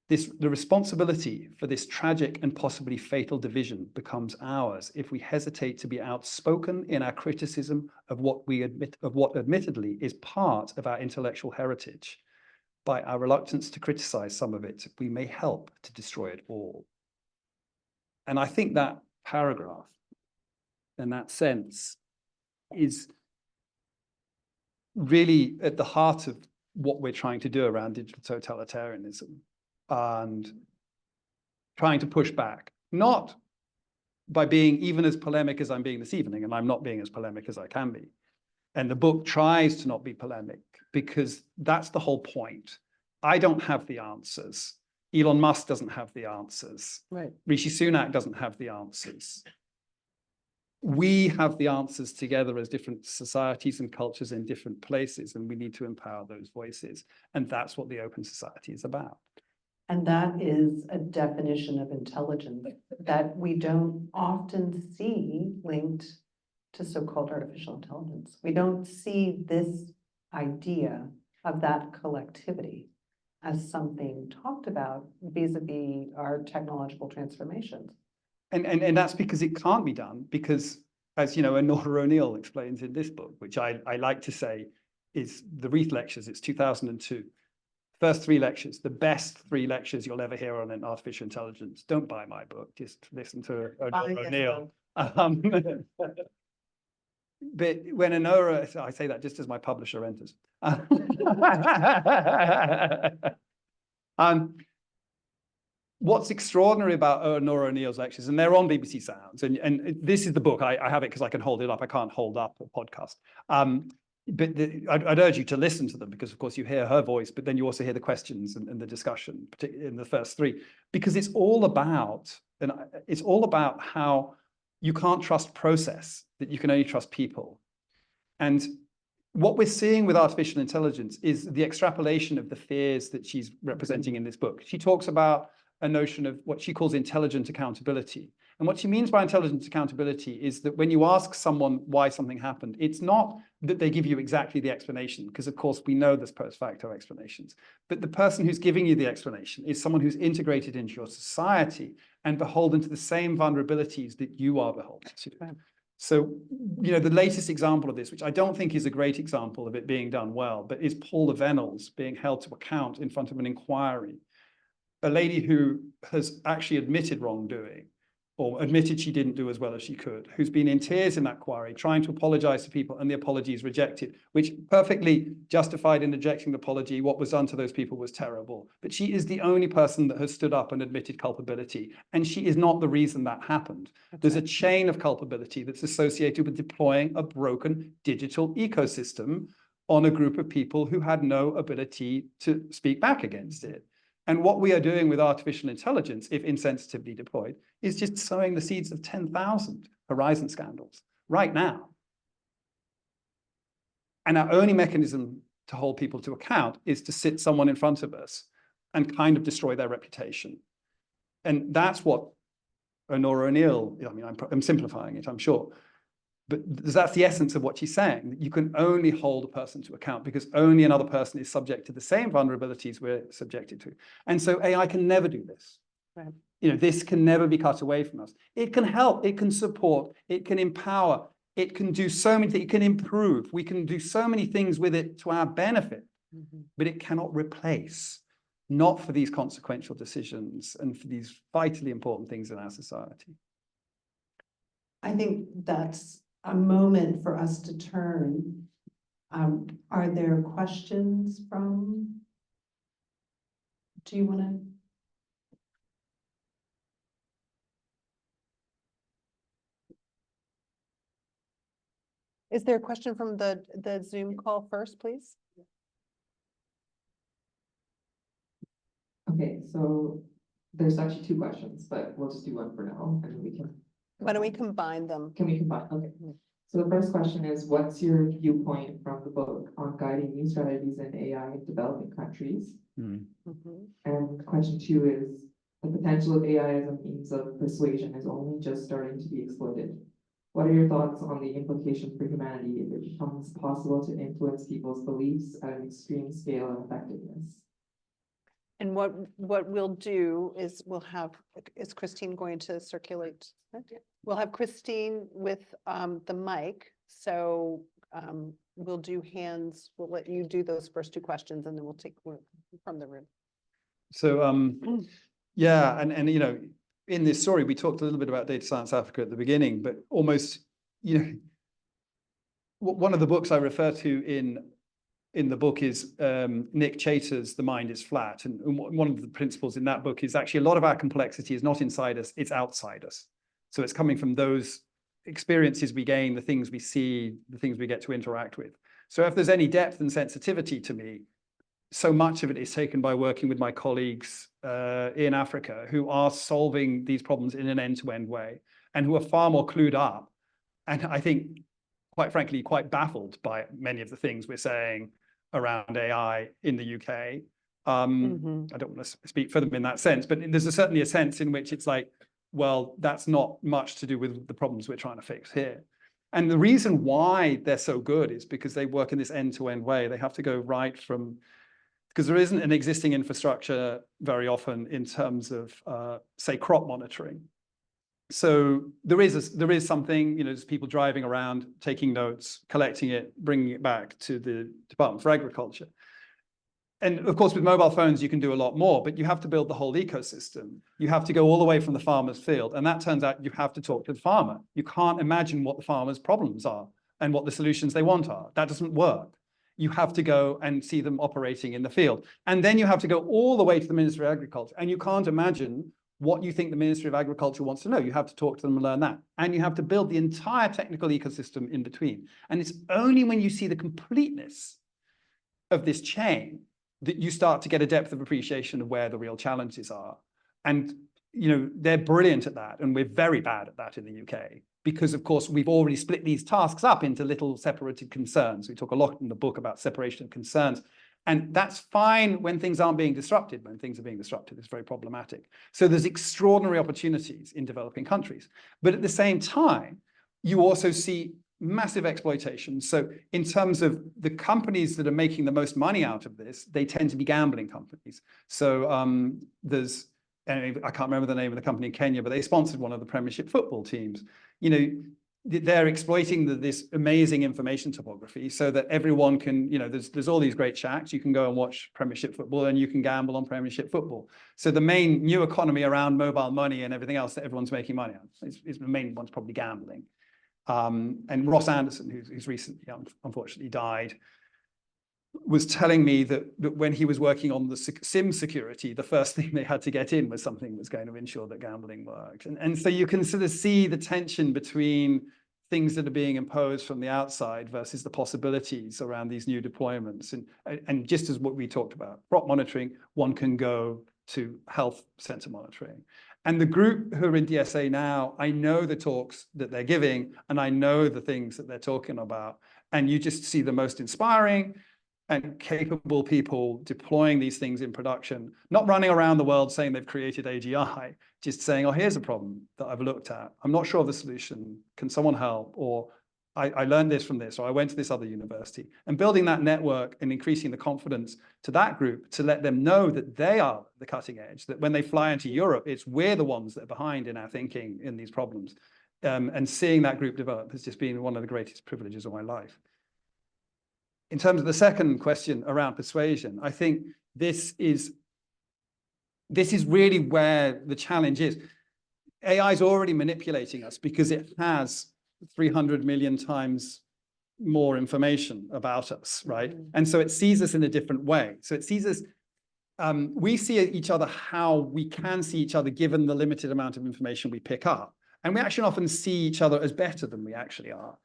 The responsibility for this tragic and possibly fatal division becomes ours if we hesitate to be outspoken in our criticism of what admittedly is part of our intellectual heritage. By our reluctance to criticize some of it, we may help to destroy it all. And I think that paragraph and that sense is really at the heart of what we're trying to do around digital totalitarianism and trying to push back, not by being even as polemic as I'm being this evening, and I'm not being as polemic as I can be. And the book tries to not be polemic because that's the whole point. I don't have the answers. Elon Musk doesn't have the answers. Right. Rishi Sunak doesn't have the answers. We have the answers together as different societies and cultures in different places, and we need to empower those voices. And that's what the open society is about. And that is a definition of intelligence that we don't often see linked to so-called artificial intelligence. We don't see this idea of that collectivity as something talked about vis-a-vis our technological transformations. And that's because it can't be done, because, as you know, Honora O'Neill explains in this book, which I like to say is the Reith Lectures, it's 2002. First 3 lectures, the best 3 lectures you'll ever hear on artificial intelligence. Don't buy my book, just listen to Honora O'Neill. But when Honora, I say that just as my publisher enters. What's extraordinary about Honora O'Neill's lectures, and they're on BBC Sounds, and this is the book, I have it because I can hold it up, I can't hold up a podcast. But I'd urge you to listen to them because, of course, you hear her voice, but then you also hear the questions and the discussion, particularly in the first 3, because it's all about how you can't trust process, that you can only trust people. And what we're seeing with artificial intelligence is the extrapolation of the fears that she's representing in this book. She talks about a notion of what she calls intelligent accountability. And what she means by intelligent accountability is that when you ask someone why something happened, it's not that they give you exactly the explanation, because of course we know there's post facto explanations, but the person who's giving you the explanation is someone who's integrated into your society and beholden to the same vulnerabilities that you are beholden to. Right. So, you know, the latest example of this, which I don't think is a great example of it being done well, but is Paula Venels being held to account in front of an inquiry. A lady who has actually admitted wrongdoing, or admitted she didn't do as well as she could, who's been in tears in that inquiry, trying to apologize to people, and the apology is rejected, which perfectly justified in rejecting the apology. What was done to those people was terrible. But she is the only person that has stood up and admitted culpability. And she is not the reason that happened. There's a chain of culpability that's associated with deploying a broken digital ecosystem on a group of people who had no ability to speak back against it. And what we are doing with artificial intelligence, if insensitively deployed, is just sowing the seeds of 10,000 horizon scandals right now. And our only mechanism to hold people to account is to sit someone in front of us and kind of destroy their reputation. And that's what Honora O'Neill, I mean, I'm simplifying it, I'm sure, but that's the essence of what she's saying. You can only hold a person to account because only another person is subject to the same vulnerabilities we're subjected to. And so AI can never do this. Right. You know, this can never be cut away from us. It can help, it can support, it can empower, it can do so many things, it can improve. We can do so many things with it to our benefit, but it cannot replace, not for these consequential decisions and for these vitally important things in our society. I think that's a moment for us to turn. Are there questions from? Do you want to? Is there a question from the Zoom call first, please? Okay, so there's actually 2 questions, but we'll just do one for now, and then we can. Why don't we combine them? Can we combine? Okay. So the first question is, what's your viewpoint from the book on guiding new strategies in AI in developing countries? And question 2 is, the potential of AI as a means of persuasion is only just starting to be exploited. What are your thoughts on the implications for humanity if it becomes possible to influence people's beliefs at an extreme scale and effectiveness? And what we'll do is is Christine going to circulate? We'll have Christine with the mic. So we'll do hands. We'll let you do those first 2 questions and then we'll take from the room. So yeah, and you know, in this story, we talked a little bit about Data Science Africa at the beginning, but almost, you know, one of the books I refer to in the book is Nick Chater's The Mind is Flat. And one of the principles in that book is actually a lot of our complexity is not inside us, it's outside us. So it's coming from those experiences we gain, the things we see, the things we get to interact with. So if there's any depth and sensitivity to me, so much of it is taken by working with my colleagues in Africa who are solving these problems in an end-to-end way and who are far more clued up. And I think, quite frankly, quite baffled by many of the things we're saying around AI in the UK. I don't want to speak for them in that sense, but there's certainly a sense in which it's like, well, that's not much to do with the problems we're trying to fix here. And the reason why they're so good is because they work in this end-to-end way. They have to go right from, because there isn't an existing infrastructure very often in terms of, say, crop monitoring. So there is something, you know, there's people driving around, taking notes, collecting it, bringing it back to the Department for Agriculture. And of course, with mobile phones, you can do a lot more, but you have to build the whole ecosystem. You have to go all the way from the farmer's field. And that turns out you have to talk to the farmer. You can't imagine what the farmer's problems are and what the solutions they want are. That doesn't work. You have to go and see them operating in the field. And then you have to go all the way to the Ministry of Agriculture. And you can't imagine what you think the Ministry of Agriculture wants to know. You have to talk to them and learn that. And you have to build the entire technical ecosystem in between. And it's only when you see the completeness of this chain that you start to get a depth of appreciation of where the real challenges are. And, you know, they're brilliant at that. And we're very bad at that in the UK because, of course, we've already split these tasks up into little separated concerns. We talk a lot in the book about separation of concerns. And that's fine when things aren't being disrupted. When things are being disrupted, it's very problematic. So there's extraordinary opportunities in developing countries. But at the same time, you also see massive exploitation. So in terms of the companies that are making the most money out of this, they tend to be gambling companies. So there's, I can't remember the name of the company in Kenya, but they sponsored one of the Premiership football teams. You know, they're exploiting this amazing information topography so that everyone can, you know, there's all these great shacks. You can go and watch Premiership football and you can gamble on Premiership football. So the main new economy around mobile money and everything else that everyone's making money on is the main one's probably gambling. And Ross Anderson, who's recently unfortunately died, was telling me that when he was working on the SIM security, the first thing they had to get in was something that's going to ensure that gambling worked. And so you can sort of see the tension between things that are being imposed from the outside versus the possibilities around these new deployments. And just as what we talked about, crop monitoring, one can go to health center monitoring. And the group who are in DSA now, I know the talks that they're giving, and I know the things that they're talking about. And you just see the most inspiring and capable people deploying these things in production, not running around the world saying they've created AGI, just saying, oh, here's a problem that I've looked at. I'm not sure of the solution. Can someone help? Or I learned this from this, or I went to this other university. And building that network and increasing the confidence to that group to let them know that they are the cutting edge, that when they fly into Europe, we're the ones that are behind in our thinking in these problems. And seeing that group develop has just been one of the greatest privileges of my life. In terms of the second question around persuasion, I think this is really where the challenge is. AI is already manipulating us because it has 300 million times more information about us, right? And so it sees us in a different way. So it sees us, we see each other how we can see each other given the limited amount of information we pick up. And we actually often see each other as better than we actually are,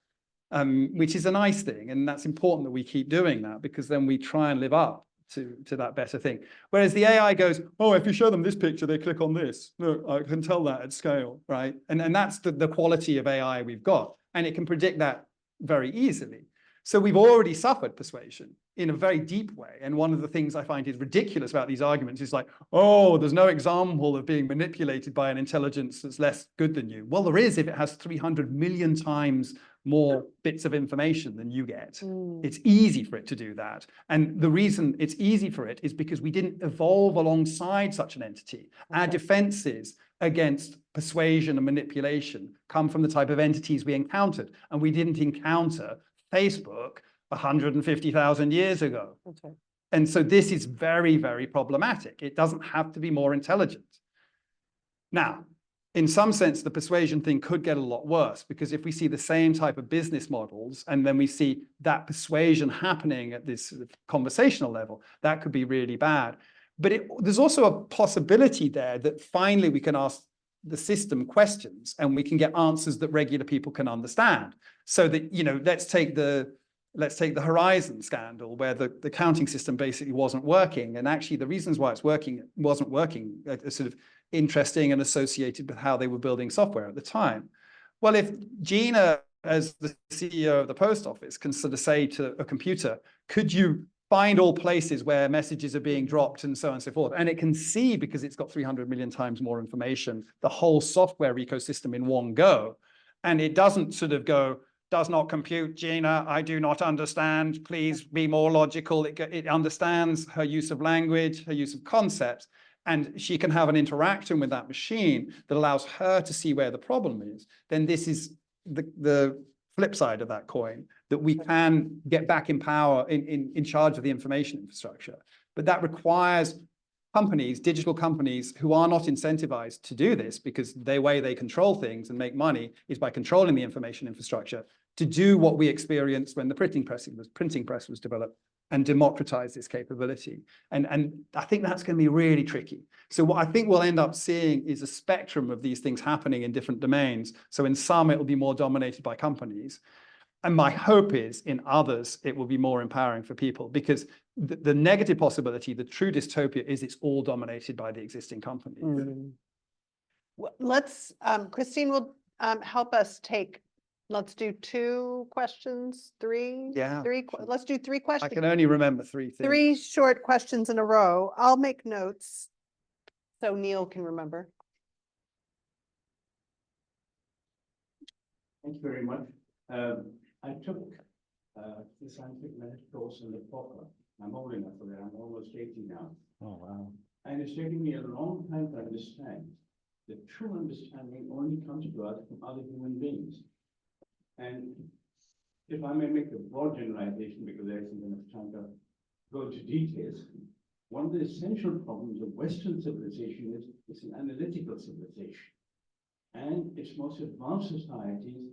which is a nice thing. And that's important that we keep doing that because then we try and live up to that better thing. Whereas the AI goes, oh, if you show them this picture, they click on this. Look, I can tell that at scale, right? And that's the quality of AI we've got. And it can predict that very easily. So we've already suffered persuasion in a very deep way. And one of the things I find is ridiculous about these arguments is like, oh, there's no example of being manipulated by an intelligence that's less good than you. Well, there is if it has 300 million times more bits of information than you get. It's easy for it to do that. And the reason it's easy for it is because we didn't evolve alongside such an entity. Okay. Our defenses against persuasion and manipulation come from the type of entities we encountered. And we didn't encounter Facebook 150,000 years ago. Okay. And so this is very, very problematic. It doesn't have to be more intelligent. Now, in some sense, the persuasion thing could get a lot worse because if we see the same type of business models and then we see that persuasion happening at this sort of conversational level, that could be really bad. But there's also a possibility there that finally we can ask the system questions, and we can get answers that regular people can understand. So that, you know, let's take the Horizon scandal, where the counting system basically wasn't working, and actually the reasons why wasn't working are sort of interesting and associated with how they were building software at the time. Well, if Gina, as the CEO of the post office, can sort of say to a computer, could you find all places where messages are being dropped and so on and so forth, and it can see, because it's got 300 million times more information, the whole software ecosystem in one go, and it doesn't sort of go, does not compute, Gina, I do not understand, please be more logical. It understands her use of language, her use of concepts, and she can have an interaction with that machine that allows her to see where the problem is. Then this is the flip side of that coin, that we can get back in power, in charge of the information infrastructure. But that requires companies, digital companies, who are not incentivized to do this, because the way they control things and make money is by controlling the information infrastructure, to do what we experienced when the printing press was developed, and democratize this capability. And I think that's going to be really tricky. So what I think we'll end up seeing is a spectrum of these things happening in different domains. So in some, it will be more dominated by companies. And my hope is in others, it will be more empowering for people, because the negative possibility, the true dystopia, is it's all dominated by the existing companies. Well, let's, Christine will help us take, let's do 2 questions, 3? Yeah. Let's do 3 I questions. can only remember 3 things. 3 short questions in a row. I'll make notes so Neil can remember. Thank you very much. I took the scientific method course in the POCA. I'm old enough for that. I'm almost 80 now. Oh, wow. And it's taken me a long time to understand that true understanding only comes to us from other human beings. And if I may make a broad generalization, because there isn't enough time to go into details, one of the essential problems of Western civilization is it's an analytical civilization. And its most advanced societies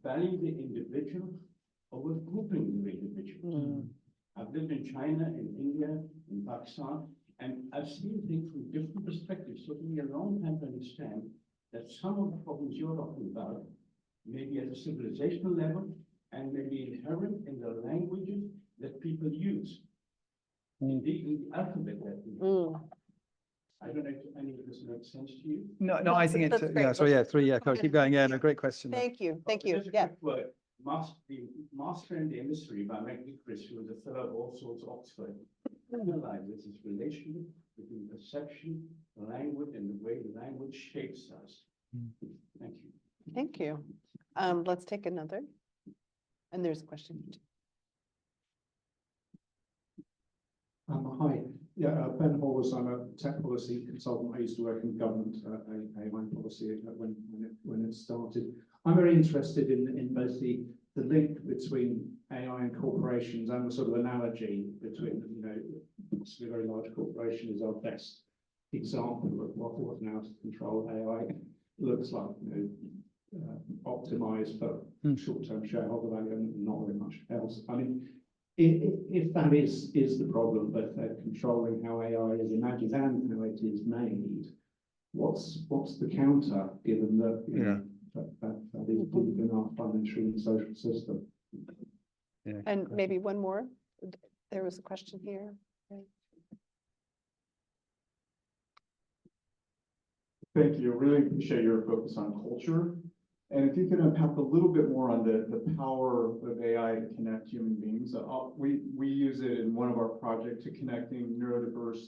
value the individual over grouping the individual. I've lived in China, in India, in Pakistan, and I've seen things from different perspectives. So it took me a long time to understand that some of the problems you're talking about maybe at a civilizational level and maybe inherent in the languages that people use, in the alphabet that we use. I don't know if any of this makes sense to you. No, I think it's, That's great. yeah, so yeah, 3, yeah, Okay. keep going, yeah, no, great question. Thank you. Just a Yeah. quick word. The Master in the Emissary by McNicholas, who was a fellow of All Souls, Oxford, analyzes this relationship between perception, language, and the way language shapes us. Thank you. Thank you. Let's take another. And there's a question. Hi, yeah, Ben Hollis. I'm a tech policy consultant. I used to work in government, AI policy when it started. I'm very interested in both the link between AI and corporations and the sort of analogy between, you know, obviously a very large corporation is our best example of what an out of control AI looks like, you know, optimized for short-term shareholder value and not very much else. I mean, if that is the problem, but controlling how AI is imagined and how it is made, what's the counter, given that, you know, that is deep in our financial and social system? Yeah. And maybe one more. There was a question here. Thank you. I really appreciate your focus on culture. And if you could unpack a little bit more on the power of AI to connect human beings. We use it in one of our projects to connecting neurodiverse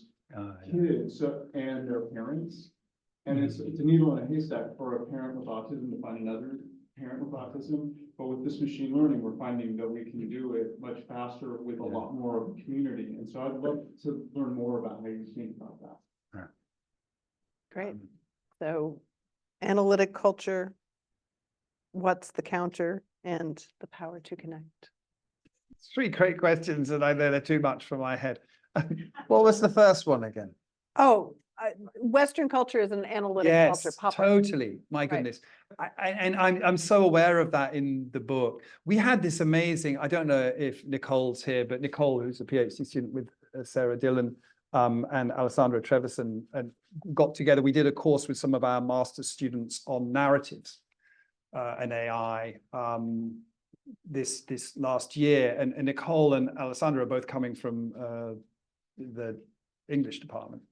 kids and their parents. And it's a needle in a haystack for a parent with autism to find another parent with autism. But with this machine learning, we're finding that we can do it much faster with a lot more of the community. And so I'd love to learn more about how you think about that. Great. So analytic culture, what's the counter, and the power to connect? 3 great questions, and I know they're too much for my head. What was the first one again? Oh, Western culture is an analytic culture. Yes, totally. My goodness. And I'm so aware of that in the book. We had this amazing, I don't know if Nicole's here, but Nicole, who's a PhD student with Sarah Dillon, and Alessandra Trevisan got together. We did a course with some of our master's students on narratives and AI this last year. And Nicole and Alessandra are both coming from the English department.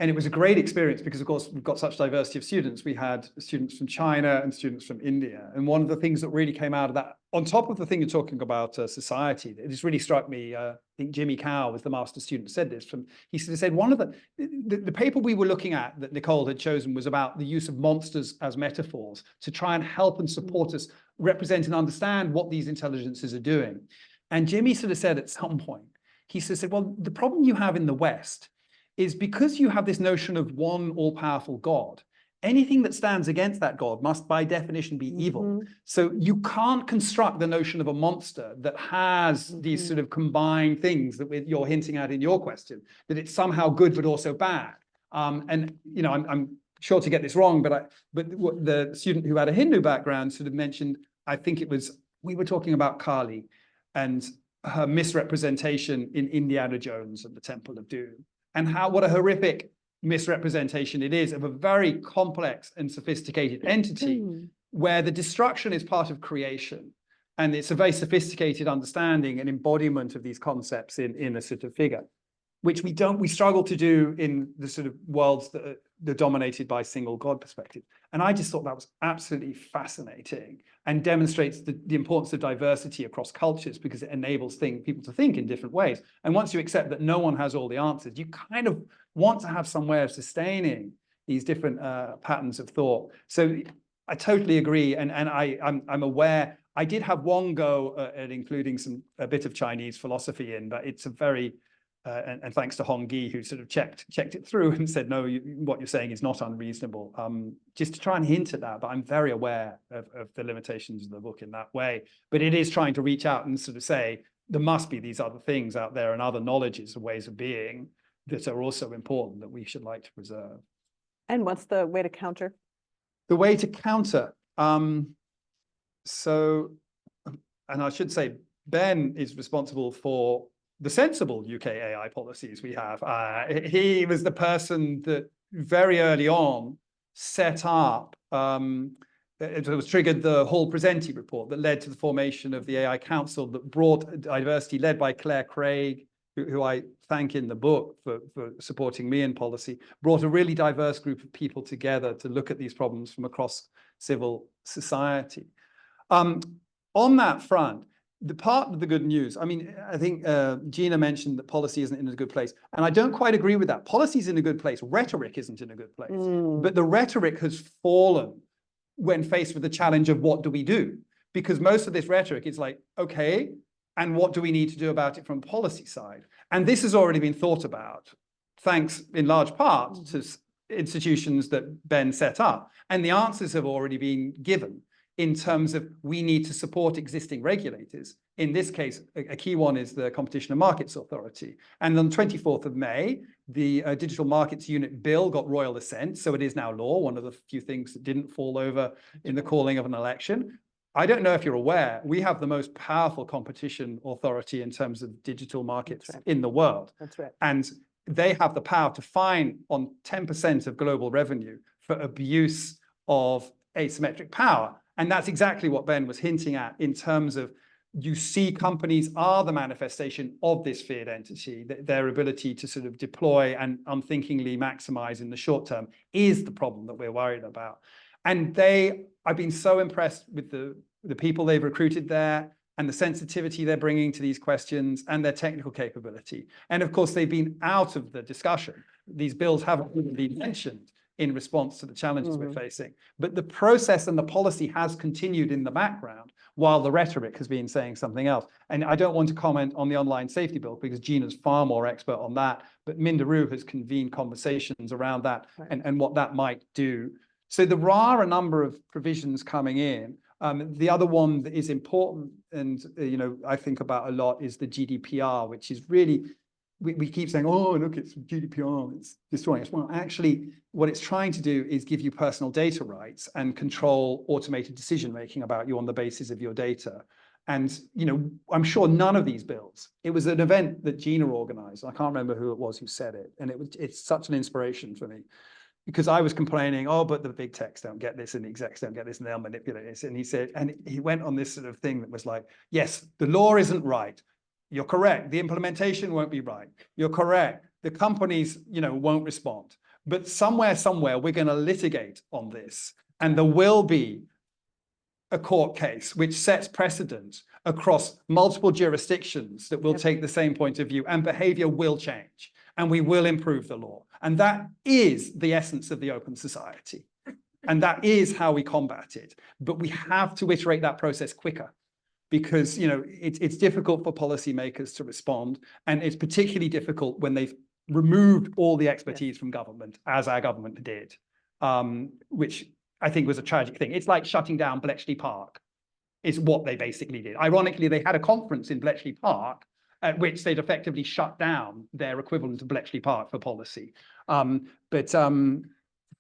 And it was a great experience because, of course, we've got such diversity of students. We had students from China and students from India. And one of the things that really came out of that, on top of the thing you're talking about society, it just really struck me. I think Jimmy Cow was the master student, said this. He said one of the paper we were looking at that Nicole had chosen was about the use of monsters as metaphors to try and help and support us represent and understand what these intelligences are doing. And Jimmy sort of said at some point, he said, well, the problem you have in the West is because you have this notion of one all-powerful God, anything that stands against that God must by definition be evil. So you can't construct the notion of a monster that has these sort of combined things that you're hinting at in your question, that it's somehow good but also bad. And you know, I'm sure to get this wrong, but the student who had a Hindu background sort of mentioned, I think it was, we were talking about Kali and her misrepresentation in Indiana Jones and the Temple of Doom. And what a horrific misrepresentation it is of a very complex and sophisticated entity where the destruction is part of creation. And it's a very sophisticated understanding and embodiment of these concepts in a sort of figure, which we struggle to do in the sort of worlds that are dominated by single God perspective. And I just thought that was absolutely fascinating and demonstrates the importance of diversity across cultures because it enables people to think in different ways. And once you accept that no one has all the answers, you kind of want to have some way of sustaining these different patterns of thought. So I totally agree. And I'm aware, I did have one go at including a bit of Chinese philosophy in, but it's a very, and thanks to Hong Gi, who sort of checked it through and said, no, what you're saying is not unreasonable, just to try and hint at that. But I'm very aware of the limitations of the book in that way. But it is trying to reach out and sort of say, there must be these other things out there and other knowledges and ways of being that are also important that we should like to preserve. And what's the way to counter? The way to counter. So, and I should say, Ben is responsible for the sensible UK AI policies we have. He was the person that very early on set up, it was triggered the Hall-Presenti report that led to the formation of the AI Council that brought diversity, led by Claire Craig, who I thank in the book for supporting me in policy, brought a really diverse group of people together to look at these problems from across civil society. On that front, the part of the good news, I mean, I think Gina mentioned that policy isn't in a good place. And I don't quite agree with that. Policy is in a good place. Rhetoric isn't in a good place. But the rhetoric has fallen when faced with the challenge of what do we do? Because most of this rhetoric is like, okay, and what do we need to do about it from policy side? And this has already been thought about, thanks in large part to institutions that Ben set up. And the answers have already been given in terms of we need to support existing regulators. In this case, a key one is the Competition and Markets Authority. And on 24th of May, the Digital Markets Unit bill got royal assent, so it is now law, one of the few things that didn't fall over in the calling of an election. I don't know if you're aware, we have the most powerful competition authority in terms of digital markets in the world. That's right. And they have the power to fine on 10% of global revenue for abuse of asymmetric power. And that's exactly what Ben was hinting at in terms of you see companies are the manifestation of this feared entity, their ability to sort of deploy and unthinkingly maximize in the short term is the problem that we're worried about. And I've been so impressed with the people they've recruited there and the sensitivity they're bringing to these questions and their technical capability. And of course, they've been out of the discussion. These bills haven't even been mentioned in response to the challenges we're facing. But the process and the policy has continued in the background while the rhetoric has been saying something else. And I don't want to comment on the online safety bill because Gina's far more expert on that, but Minda Rue has convened conversations around that and what that might do. So there are a number of provisions coming in. The other one that is important and I think about a lot is the GDPR, which is really, we keep saying, oh, look, it's GDPR, it's destroying us. Well, actually, what it's trying to do is give you personal data rights and control automated decision-making about you on the basis of your data. And, you know, I'm sure none of these bills, it was an event that Gina organized. I can't remember who it was who said it. And it's such an inspiration for me, because I was complaining, oh, but the big techs don't get this and the execs don't get this and they'll manipulate this. And he said, and he went on this sort of thing that was like, yes, the law isn't right. You're correct. The implementation won't be right. You're correct. The companies, you know, won't respond. But somewhere, we're going to litigate on this. And there will be a court case which sets precedent across multiple jurisdictions that will take the same point of view, and behavior will change and we will improve the law. And that is the essence of the open society. And that is how we combat it. But we have to iterate that process quicker, because, you know, it's difficult for policymakers to respond. And it's particularly difficult when they've removed all the expertise from government, as our government did, which I think was a tragic thing. It's like shutting down Bletchley Park, is what they basically did. Ironically, they had a conference in Bletchley Park at which they'd effectively shut down their equivalent of Bletchley Park for policy.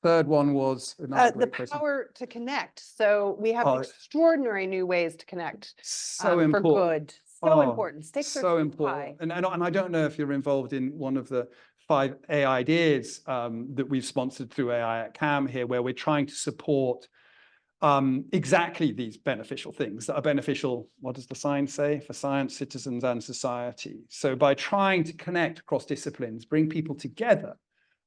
Third one was the power to connect. So we have extraordinary new ways to connect so for important. good. So important. Stakes are so too important. high. And I don't know if you're involved in one of the 5 AI ideas that we've sponsored through AI at CAM here, where we're trying to support exactly these beneficial things that are beneficial, what does the sign say? For science, citizens, and society. So by trying to connect across disciplines, bring people together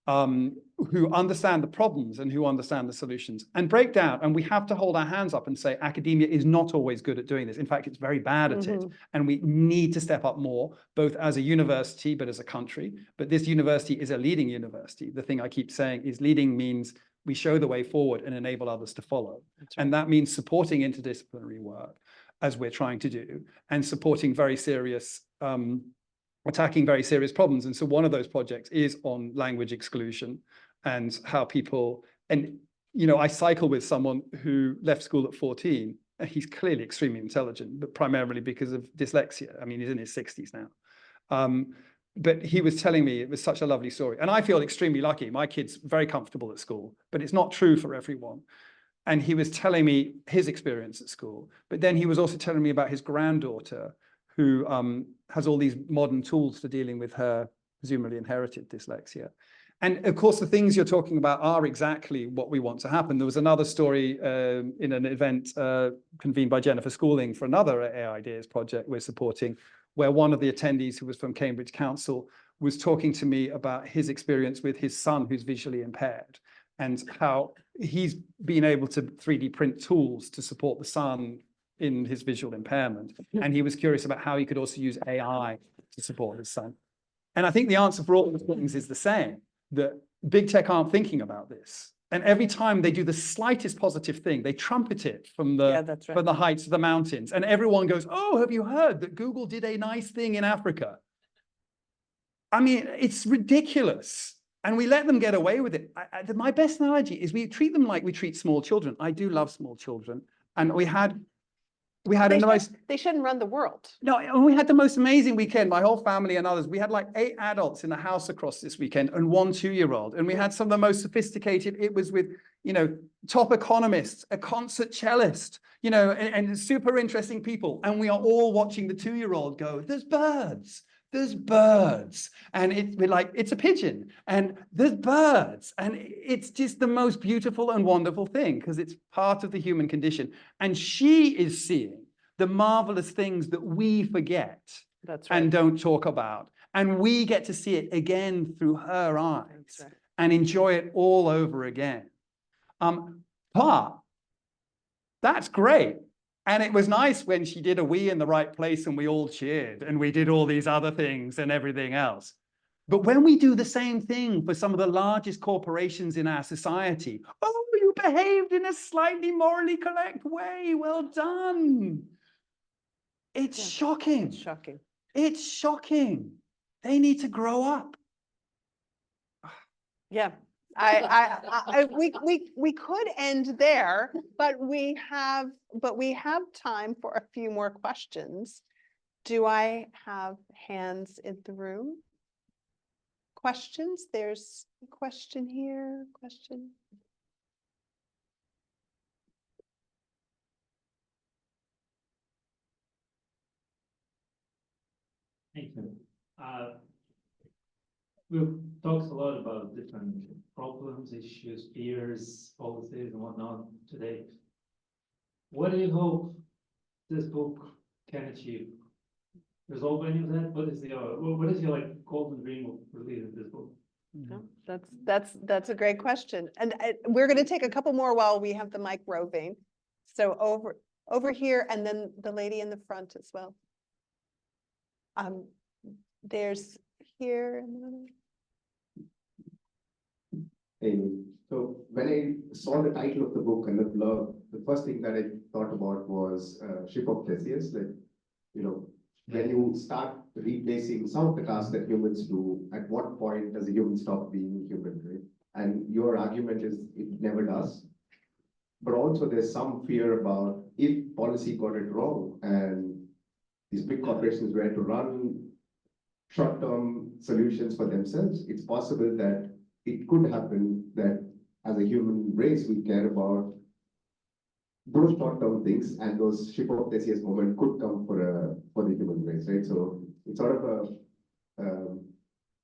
who understand the problems and who understand the solutions, and break down. And we have to hold our hands up and say, academia is not always good at doing this. In fact, it's very bad at it. And we need to step up more, both as a university, but as a country. But this university is a leading university. The thing I keep saying is leading means we show the way forward and enable others to follow. Right. And that means supporting interdisciplinary work, as we're trying to do, and supporting very serious attacking very serious problems. And so one of those projects is on language exclusion and how people, and, you know, I cycle with someone who left school at 14, and he's clearly extremely intelligent, but primarily because of dyslexia. I mean, he's in his 60s now. But he was telling me, it was such a lovely story. And I feel extremely lucky. My kid's very comfortable at school, but it's not true for everyone. And he was telling me his experience at school, but then he was also telling me about his granddaughter, who has all these modern tools for dealing with her presumably inherited dyslexia. And of course, the things you're talking about are exactly what we want to happen. There was another story in an event convened by Jennifer Schooling for another AI Ideas project we're supporting, where one of the attendees, who was from Cambridge Council, was talking to me about his experience with his son, who's visually impaired, and how he's been able to 3D print tools to support the son in his visual impairment. And he was curious about how he could also use AI to support his son. And I think the answer for all those things is the same, that big tech aren't thinking about this. And every time they do the slightest positive thing, they trumpet it from the, from the heights of the mountains. And everyone goes, oh, have you heard that Google did a nice thing in Africa? I mean, it's ridiculous. And we let them get away with it. My best analogy is we treat them like we treat small children. I do love small children. And we had they shouldn't run the world. No, and we had the most amazing weekend, my whole family and others. We had like 8 adults in the house across this weekend and 1 2-year-old. And we had some of the most sophisticated, it was with, you know, top economists, a concert cellist, you know, and super interesting people. And we are all watching the 2-year-old go, there's birds. There's birds. And we're like, it's a pigeon. And there's birds. And it's just the most beautiful and wonderful thing, because it's part of the human condition. And she is seeing the marvelous things that we forget and don't talk about. And we get to see it again through her eyes and enjoy it all over again. But that's great. And it was nice when she did a wee in the right place and we all cheered and we did all these other things and everything else. But when we do the same thing for some of the largest corporations in our society, oh, you behaved in a slightly morally correct way. Well done. It's shocking. It's shocking. It's shocking. They need to grow up. Yeah. We could end there, but we have time for a few more questions. Do I have hands in the room? Questions? There's a question here, question. Thank you. We've talked a lot about different problems, issues, fears, policies, and whatnot today. What do you hope this book can achieve? Resolve any of that? What is your like golden dream of releasing this book? No, that's a great question. And we're going to take a couple more while we have the mic roving. So over here, and then the lady in the front as well. There's here. Hey, so when I saw the title of the book and the blurb, the first thing that I thought about was ship of Theseus. Like, you know, when you start replacing some of the tasks that humans do, at what point does a human stop being human, right? And your argument is it never does. But also there's some fear about if policy got it wrong and these big corporations were to run short-term solutions for themselves, it's possible that it could happen that as a human race, we care about those short-term things, and those ship of Theseus moment could come for the human race, right? So it's sort of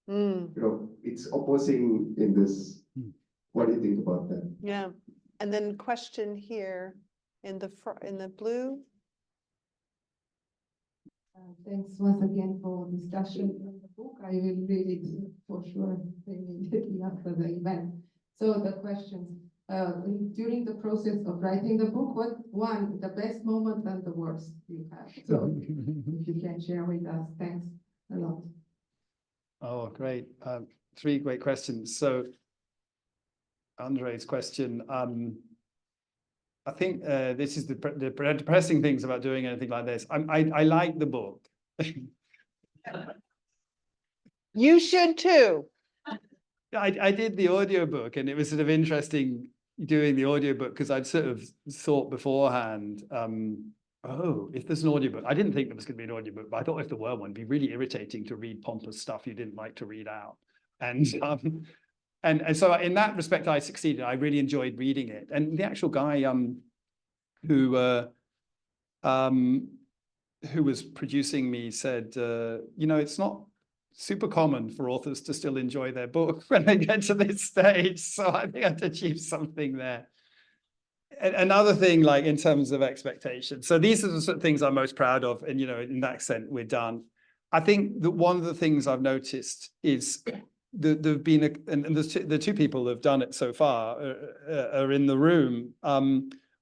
you know, it's opposing in this. What do you think about that? Yeah, and then question here in the blue. Thanks once again for discussion on the book. I will read it for sure immediately after the event. So the questions, during the process of writing the book, what the best moment and the worst you have? So if you can share with us, thanks a lot. Oh, great. Three great questions. So Andre's question, I think this is the depressing things about doing anything like this. I like the book. You should too. I did the audiobook, and it was sort of interesting doing the audiobook because I'd sort of thought beforehand, oh, if there's an audiobook, I didn't think there was going to be an audiobook, but I thought if there were one, it'd be really irritating to read pompous stuff you didn't like to read out. And so in that respect, I succeeded. I really enjoyed reading it. And the actual guy who was producing me said, you know, it's not super common for authors to still enjoy their book when they get to this stage. So I think I've achieved something there. Another thing, like in terms of expectations. So these are the sort of things I'm most proud of. And, you know, in that extent, we're done. I think that one of the things I've noticed is there've been, and the two people who have done it so far are in the room,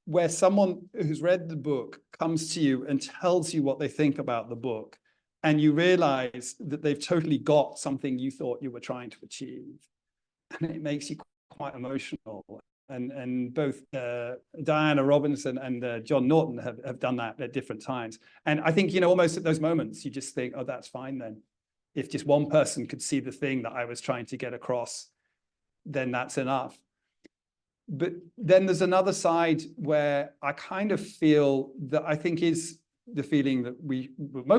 where someone who's read the book comes to you and tells you what they think about the book. And you realize that they've totally got something you thought you were trying to achieve. And it makes you quite emotional. And both Diana Robinson and John Norton have done that at different times. And I think, you know, almost at those moments, you just think, oh, that's fine then. If just one person could see the thing that I was trying to get across, then that's enough. But then there's another side where I kind of feel that I think is the feeling that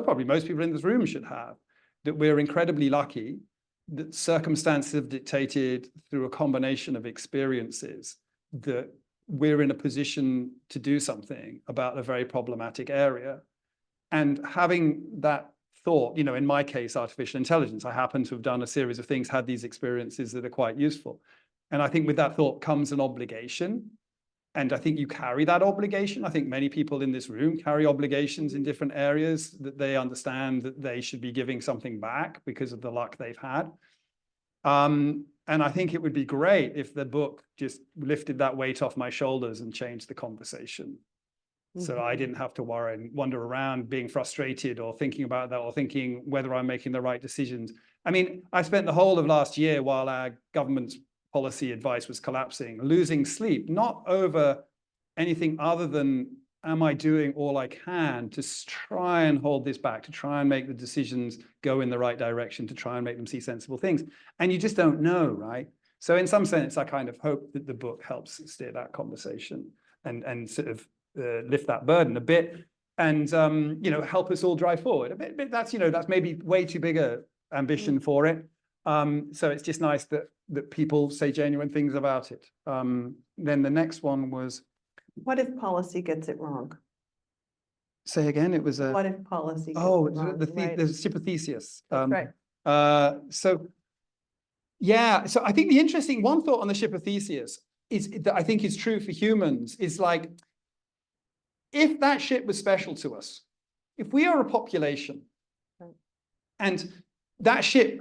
probably most people in this room should have, that we're incredibly lucky that circumstances have dictated through a combination of experiences that we're in a position to do something about a very problematic area. And having that thought, you know, in my case, artificial intelligence, I happen to have done a series of things, had these experiences that are quite useful. And I think with that thought comes an obligation. And I think you carry that obligation. I think many people in this room carry obligations in different areas that they understand that they should be giving something back because of the luck they've had. And I think it would be great if the book just lifted that weight off my shoulders and changed the conversation. So I didn't have to worry and wander around being frustrated or thinking about that or thinking whether I'm making the right decisions. I mean, I spent the whole of last year while our government's policy advice was collapsing, losing sleep, not over anything other than, am I doing all I can to try and hold this back, to try and make the decisions go in the right direction, to try and make them see sensible things. And you just don't know, right? So in some sense, I kind of hope that the book helps steer that conversation and sort of lift that burden a bit and, you know, help us all drive forward a bit. That's, you know, that's maybe way too big a ambition for it. So it's just nice that people say genuine things about it. Then the next one was, what if policy gets it wrong? Say again, it was a, What if policy? gets oh, it wrong, right? the ship of Theseus. That's right. So, yeah, so I think the interesting one thought on the ship of Theseus is that I think is true for humans is like, if that ship was special to us, if we are a population and that ship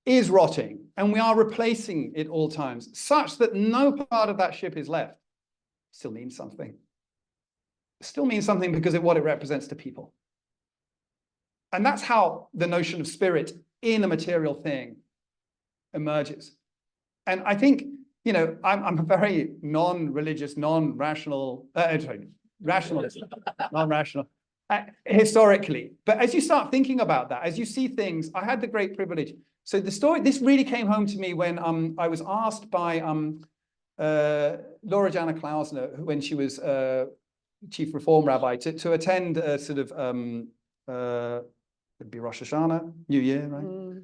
is rotting and we are replacing it all times such that no part of that ship is left, still means something. Still means something because of what it represents to people. And that's how the notion of spirit in a material thing emerges. And I think, you know, I'm a very non-religious, non-rational, rationalist, non-rational, historically. But as you start thinking about that, as you see things, I had the great privilege. So the story, this really came home to me when I was asked by Laura Jana Klausner, when she was chief reform rabbi, to attend a sort of, it'd be Rosh Hashanah, New Year, right?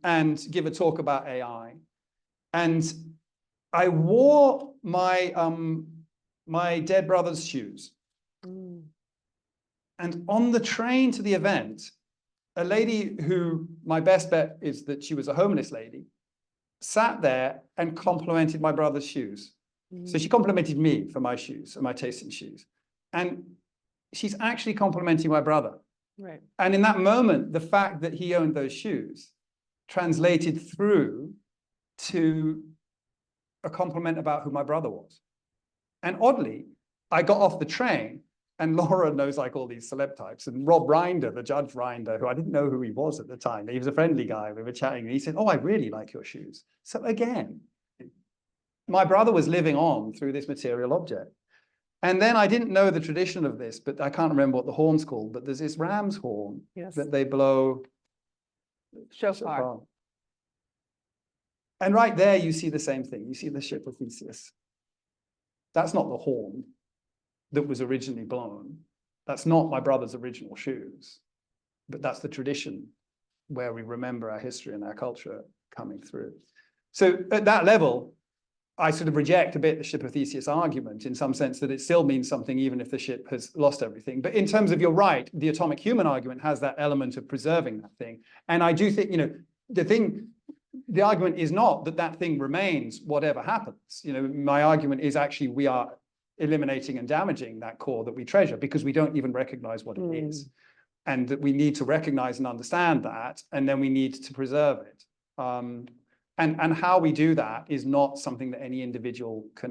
And give a talk about AI. And I wore my my dead brother's shoes. And on the train to the event, a lady who my best bet is that she was a homeless lady, sat there and complimented my brother's shoes. So she complimented me for my shoes and my taste in shoes. And she's actually complimenting my brother. Right. And in that moment, the fact that he owned those shoes translated through to a compliment about who my brother was. And oddly, I got off the train and Laura knows like all these celeb types, and Rob Rinder, the Judge Rinder, who I didn't know who he was at the time. He was a friendly guy. We were chatting and he said, oh, I really like your shoes. So again, my brother was living on through this material object. And then I didn't know the tradition of this, but I can't remember what the horn's called, but there's this ram's horn that they blow. Shofar. And right there, you see the same thing. You see the ship of Theseus. That's not the horn that was originally blown. That's not my brother's original shoes, but that's the tradition where we remember our history and our culture coming through. So at that level, I sort of reject a bit the ship of Theseus argument in some sense that it still means something even if the ship has lost everything. But in terms of, you're right, the atomic human argument has that element of preserving that thing. And I do think, you know, the argument is not that that thing remains whatever happens. You know, my argument is actually we are eliminating and damaging that core that we treasure because we don't even recognize what it is. And that we need to recognize and understand that, and then we need to preserve it. And how we do that is not something that any individual can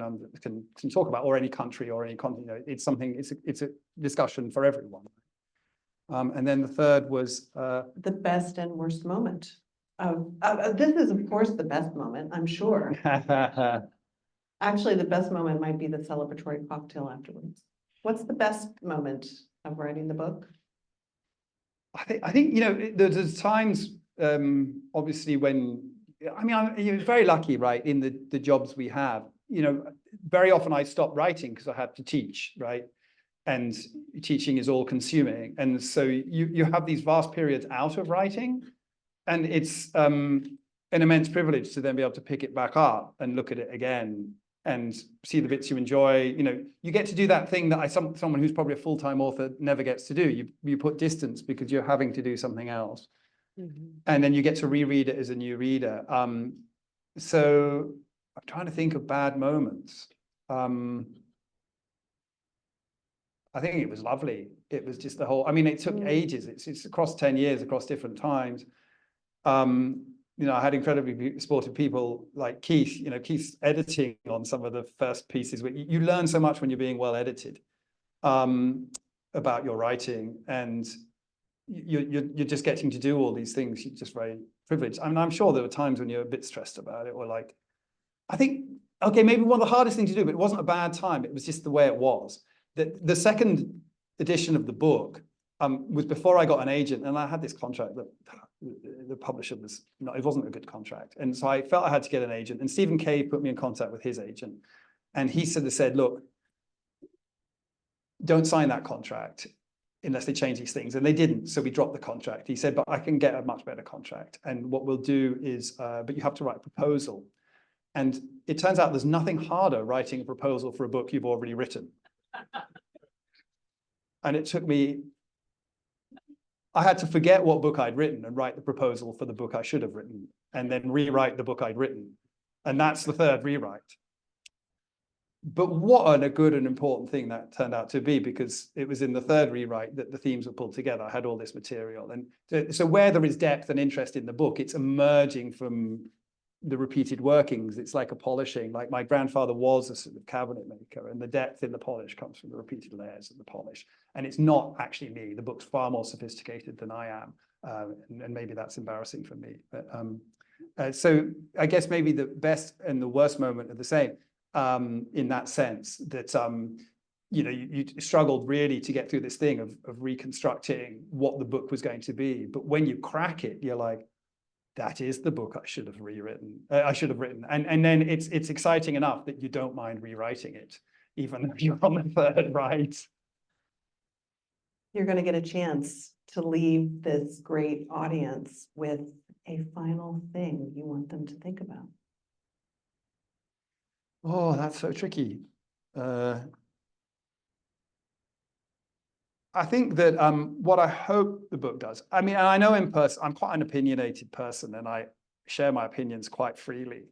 talk about, or any country or any continent. You know, it's something, it's a discussion for everyone. And then the third was the best and worst moment. This is, of course, the best moment, I'm sure. Actually, the best moment might be the celebratory cocktail afterwards. What's the best moment of writing the book? I think you know, there's times, obviously, when, I mean, you're very lucky, right, in the jobs we have. You know, very often I stop writing because I have to teach, right? And teaching is all consuming. And so you have these vast periods out of writing. And it's an immense privilege to then be able to pick it back up and look at it again and see the bits you enjoy. You know, you get to do that thing that someone who's probably a full-time author never gets to do. You put distance because you're having to do something else. And then you get to reread it as a new reader. So I'm trying to think of bad moments. I think it was lovely. It was just the whole, I mean, it took ages. It's across 10 years, across different times. You know, I had incredibly supportive people like Keith. You know, Keith's editing on some of the first pieces. You learn so much when you're being well edited about your writing, and you're just getting to do all these things. You're just very privileged. I mean, I'm sure there were times when you're a bit stressed about it, or like, I think, okay, maybe one of the hardest things to do, but it wasn't a bad time. It was just the way it was. The second edition of the book was before I got an agent, and I had this contract that the publisher it wasn't a good contract. And so I felt I had to get an agent, and Stephen Kay put me in contact with his agent. And he said, look, don't sign that contract unless they change these things. And they didn't, so we dropped the contract. He said, but I can get a much better contract. And what we'll do is, but you have to write a proposal. And it turns out there's nothing harder writing a proposal for a book you've already written. And it took me, I had to forget what book I'd written and write the proposal for the book I should have written, and then rewrite the book I'd written. And that's the third rewrite. But what a good and important thing that turned out to be, because it was in the third rewrite that the themes were pulled together. I had all this material. And so where there is depth and interest in the book, it's emerging from the repeated workings. It's like a polishing. Like my grandfather was a sort of cabinet maker, and the depth in the polish comes from the repeated layers of the polish. And it's not actually me. The book's far more sophisticated than I am. And maybe that's embarrassing for me. But so I guess maybe the best and the worst moment are the same. In that sense, that you know, you struggled really to get through this thing of reconstructing what the book was going to be. But when you crack it, you're like, that is the book I should have rewritten. I should have written, and then it's exciting enough that you don't mind rewriting it, even though you're on the third write. You're going to get a chance to leave this great audience with a final thing you want them to think about. Oh, that's so tricky. I think that what I hope the book does, I mean, and I know in person, I'm quite an opinionated person and I share my opinions quite freely.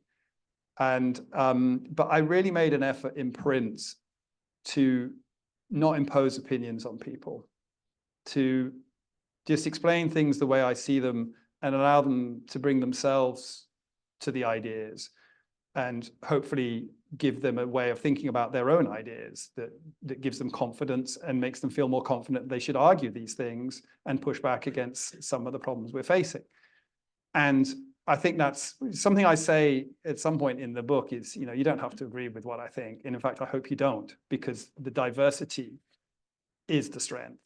And but I really made an effort in print to not impose opinions on people, to just explain things the way I see them and allow them to bring themselves to the ideas, and hopefully give them a way of thinking about their own ideas that gives them confidence and makes them feel more confident they should argue these things and push back against some of the problems we're facing. And I think that's something I say at some point in the book is, you know, you don't have to agree with what I think. And in fact, I hope you don't, because the diversity is the strength.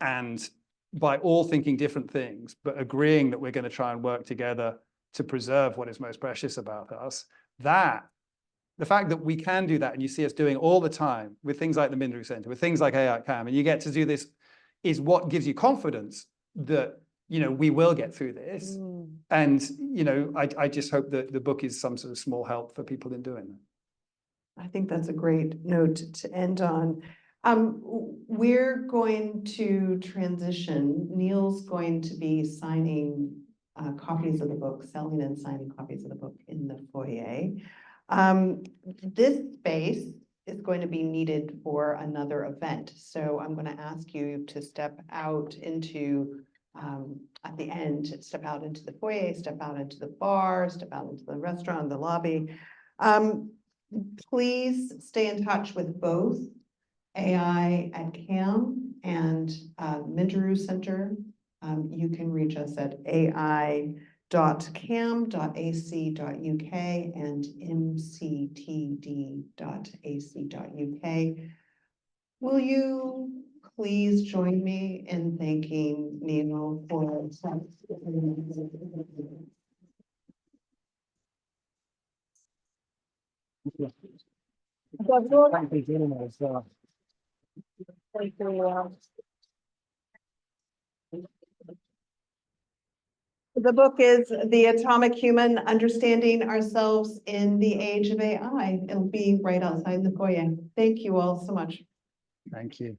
And by all thinking different things, but agreeing that we're going to try and work together to preserve what is most precious about us, the fact that we can do that, and you see us doing all the time with things like the Mindru Center, with things like AI Cam, and you get to do this, is what gives you confidence that, you know, we will get through this. And, you know, I just hope that the book is some sort of small help for people in doing that. I think that's a great note to end on. We're going to transition. Neil's going to be signing copies of the book, selling and signing copies of the book in the foyer. This space is going to be needed for another event. So I'm going to ask you to step out into, at the end, step out into the foyer, step out into the bar, step out into the restaurant, the lobby. Please stay in touch with both AI at CAM and Mindru Center. You can reach us at ai.cam.ac.uk and mctd.ac.uk. Will you please join me in thanking Neil for The book is The Atomic Human, Understanding Ourselves in the Age of AI. It'll be right outside the foyer. Thank you all so much. Thank you.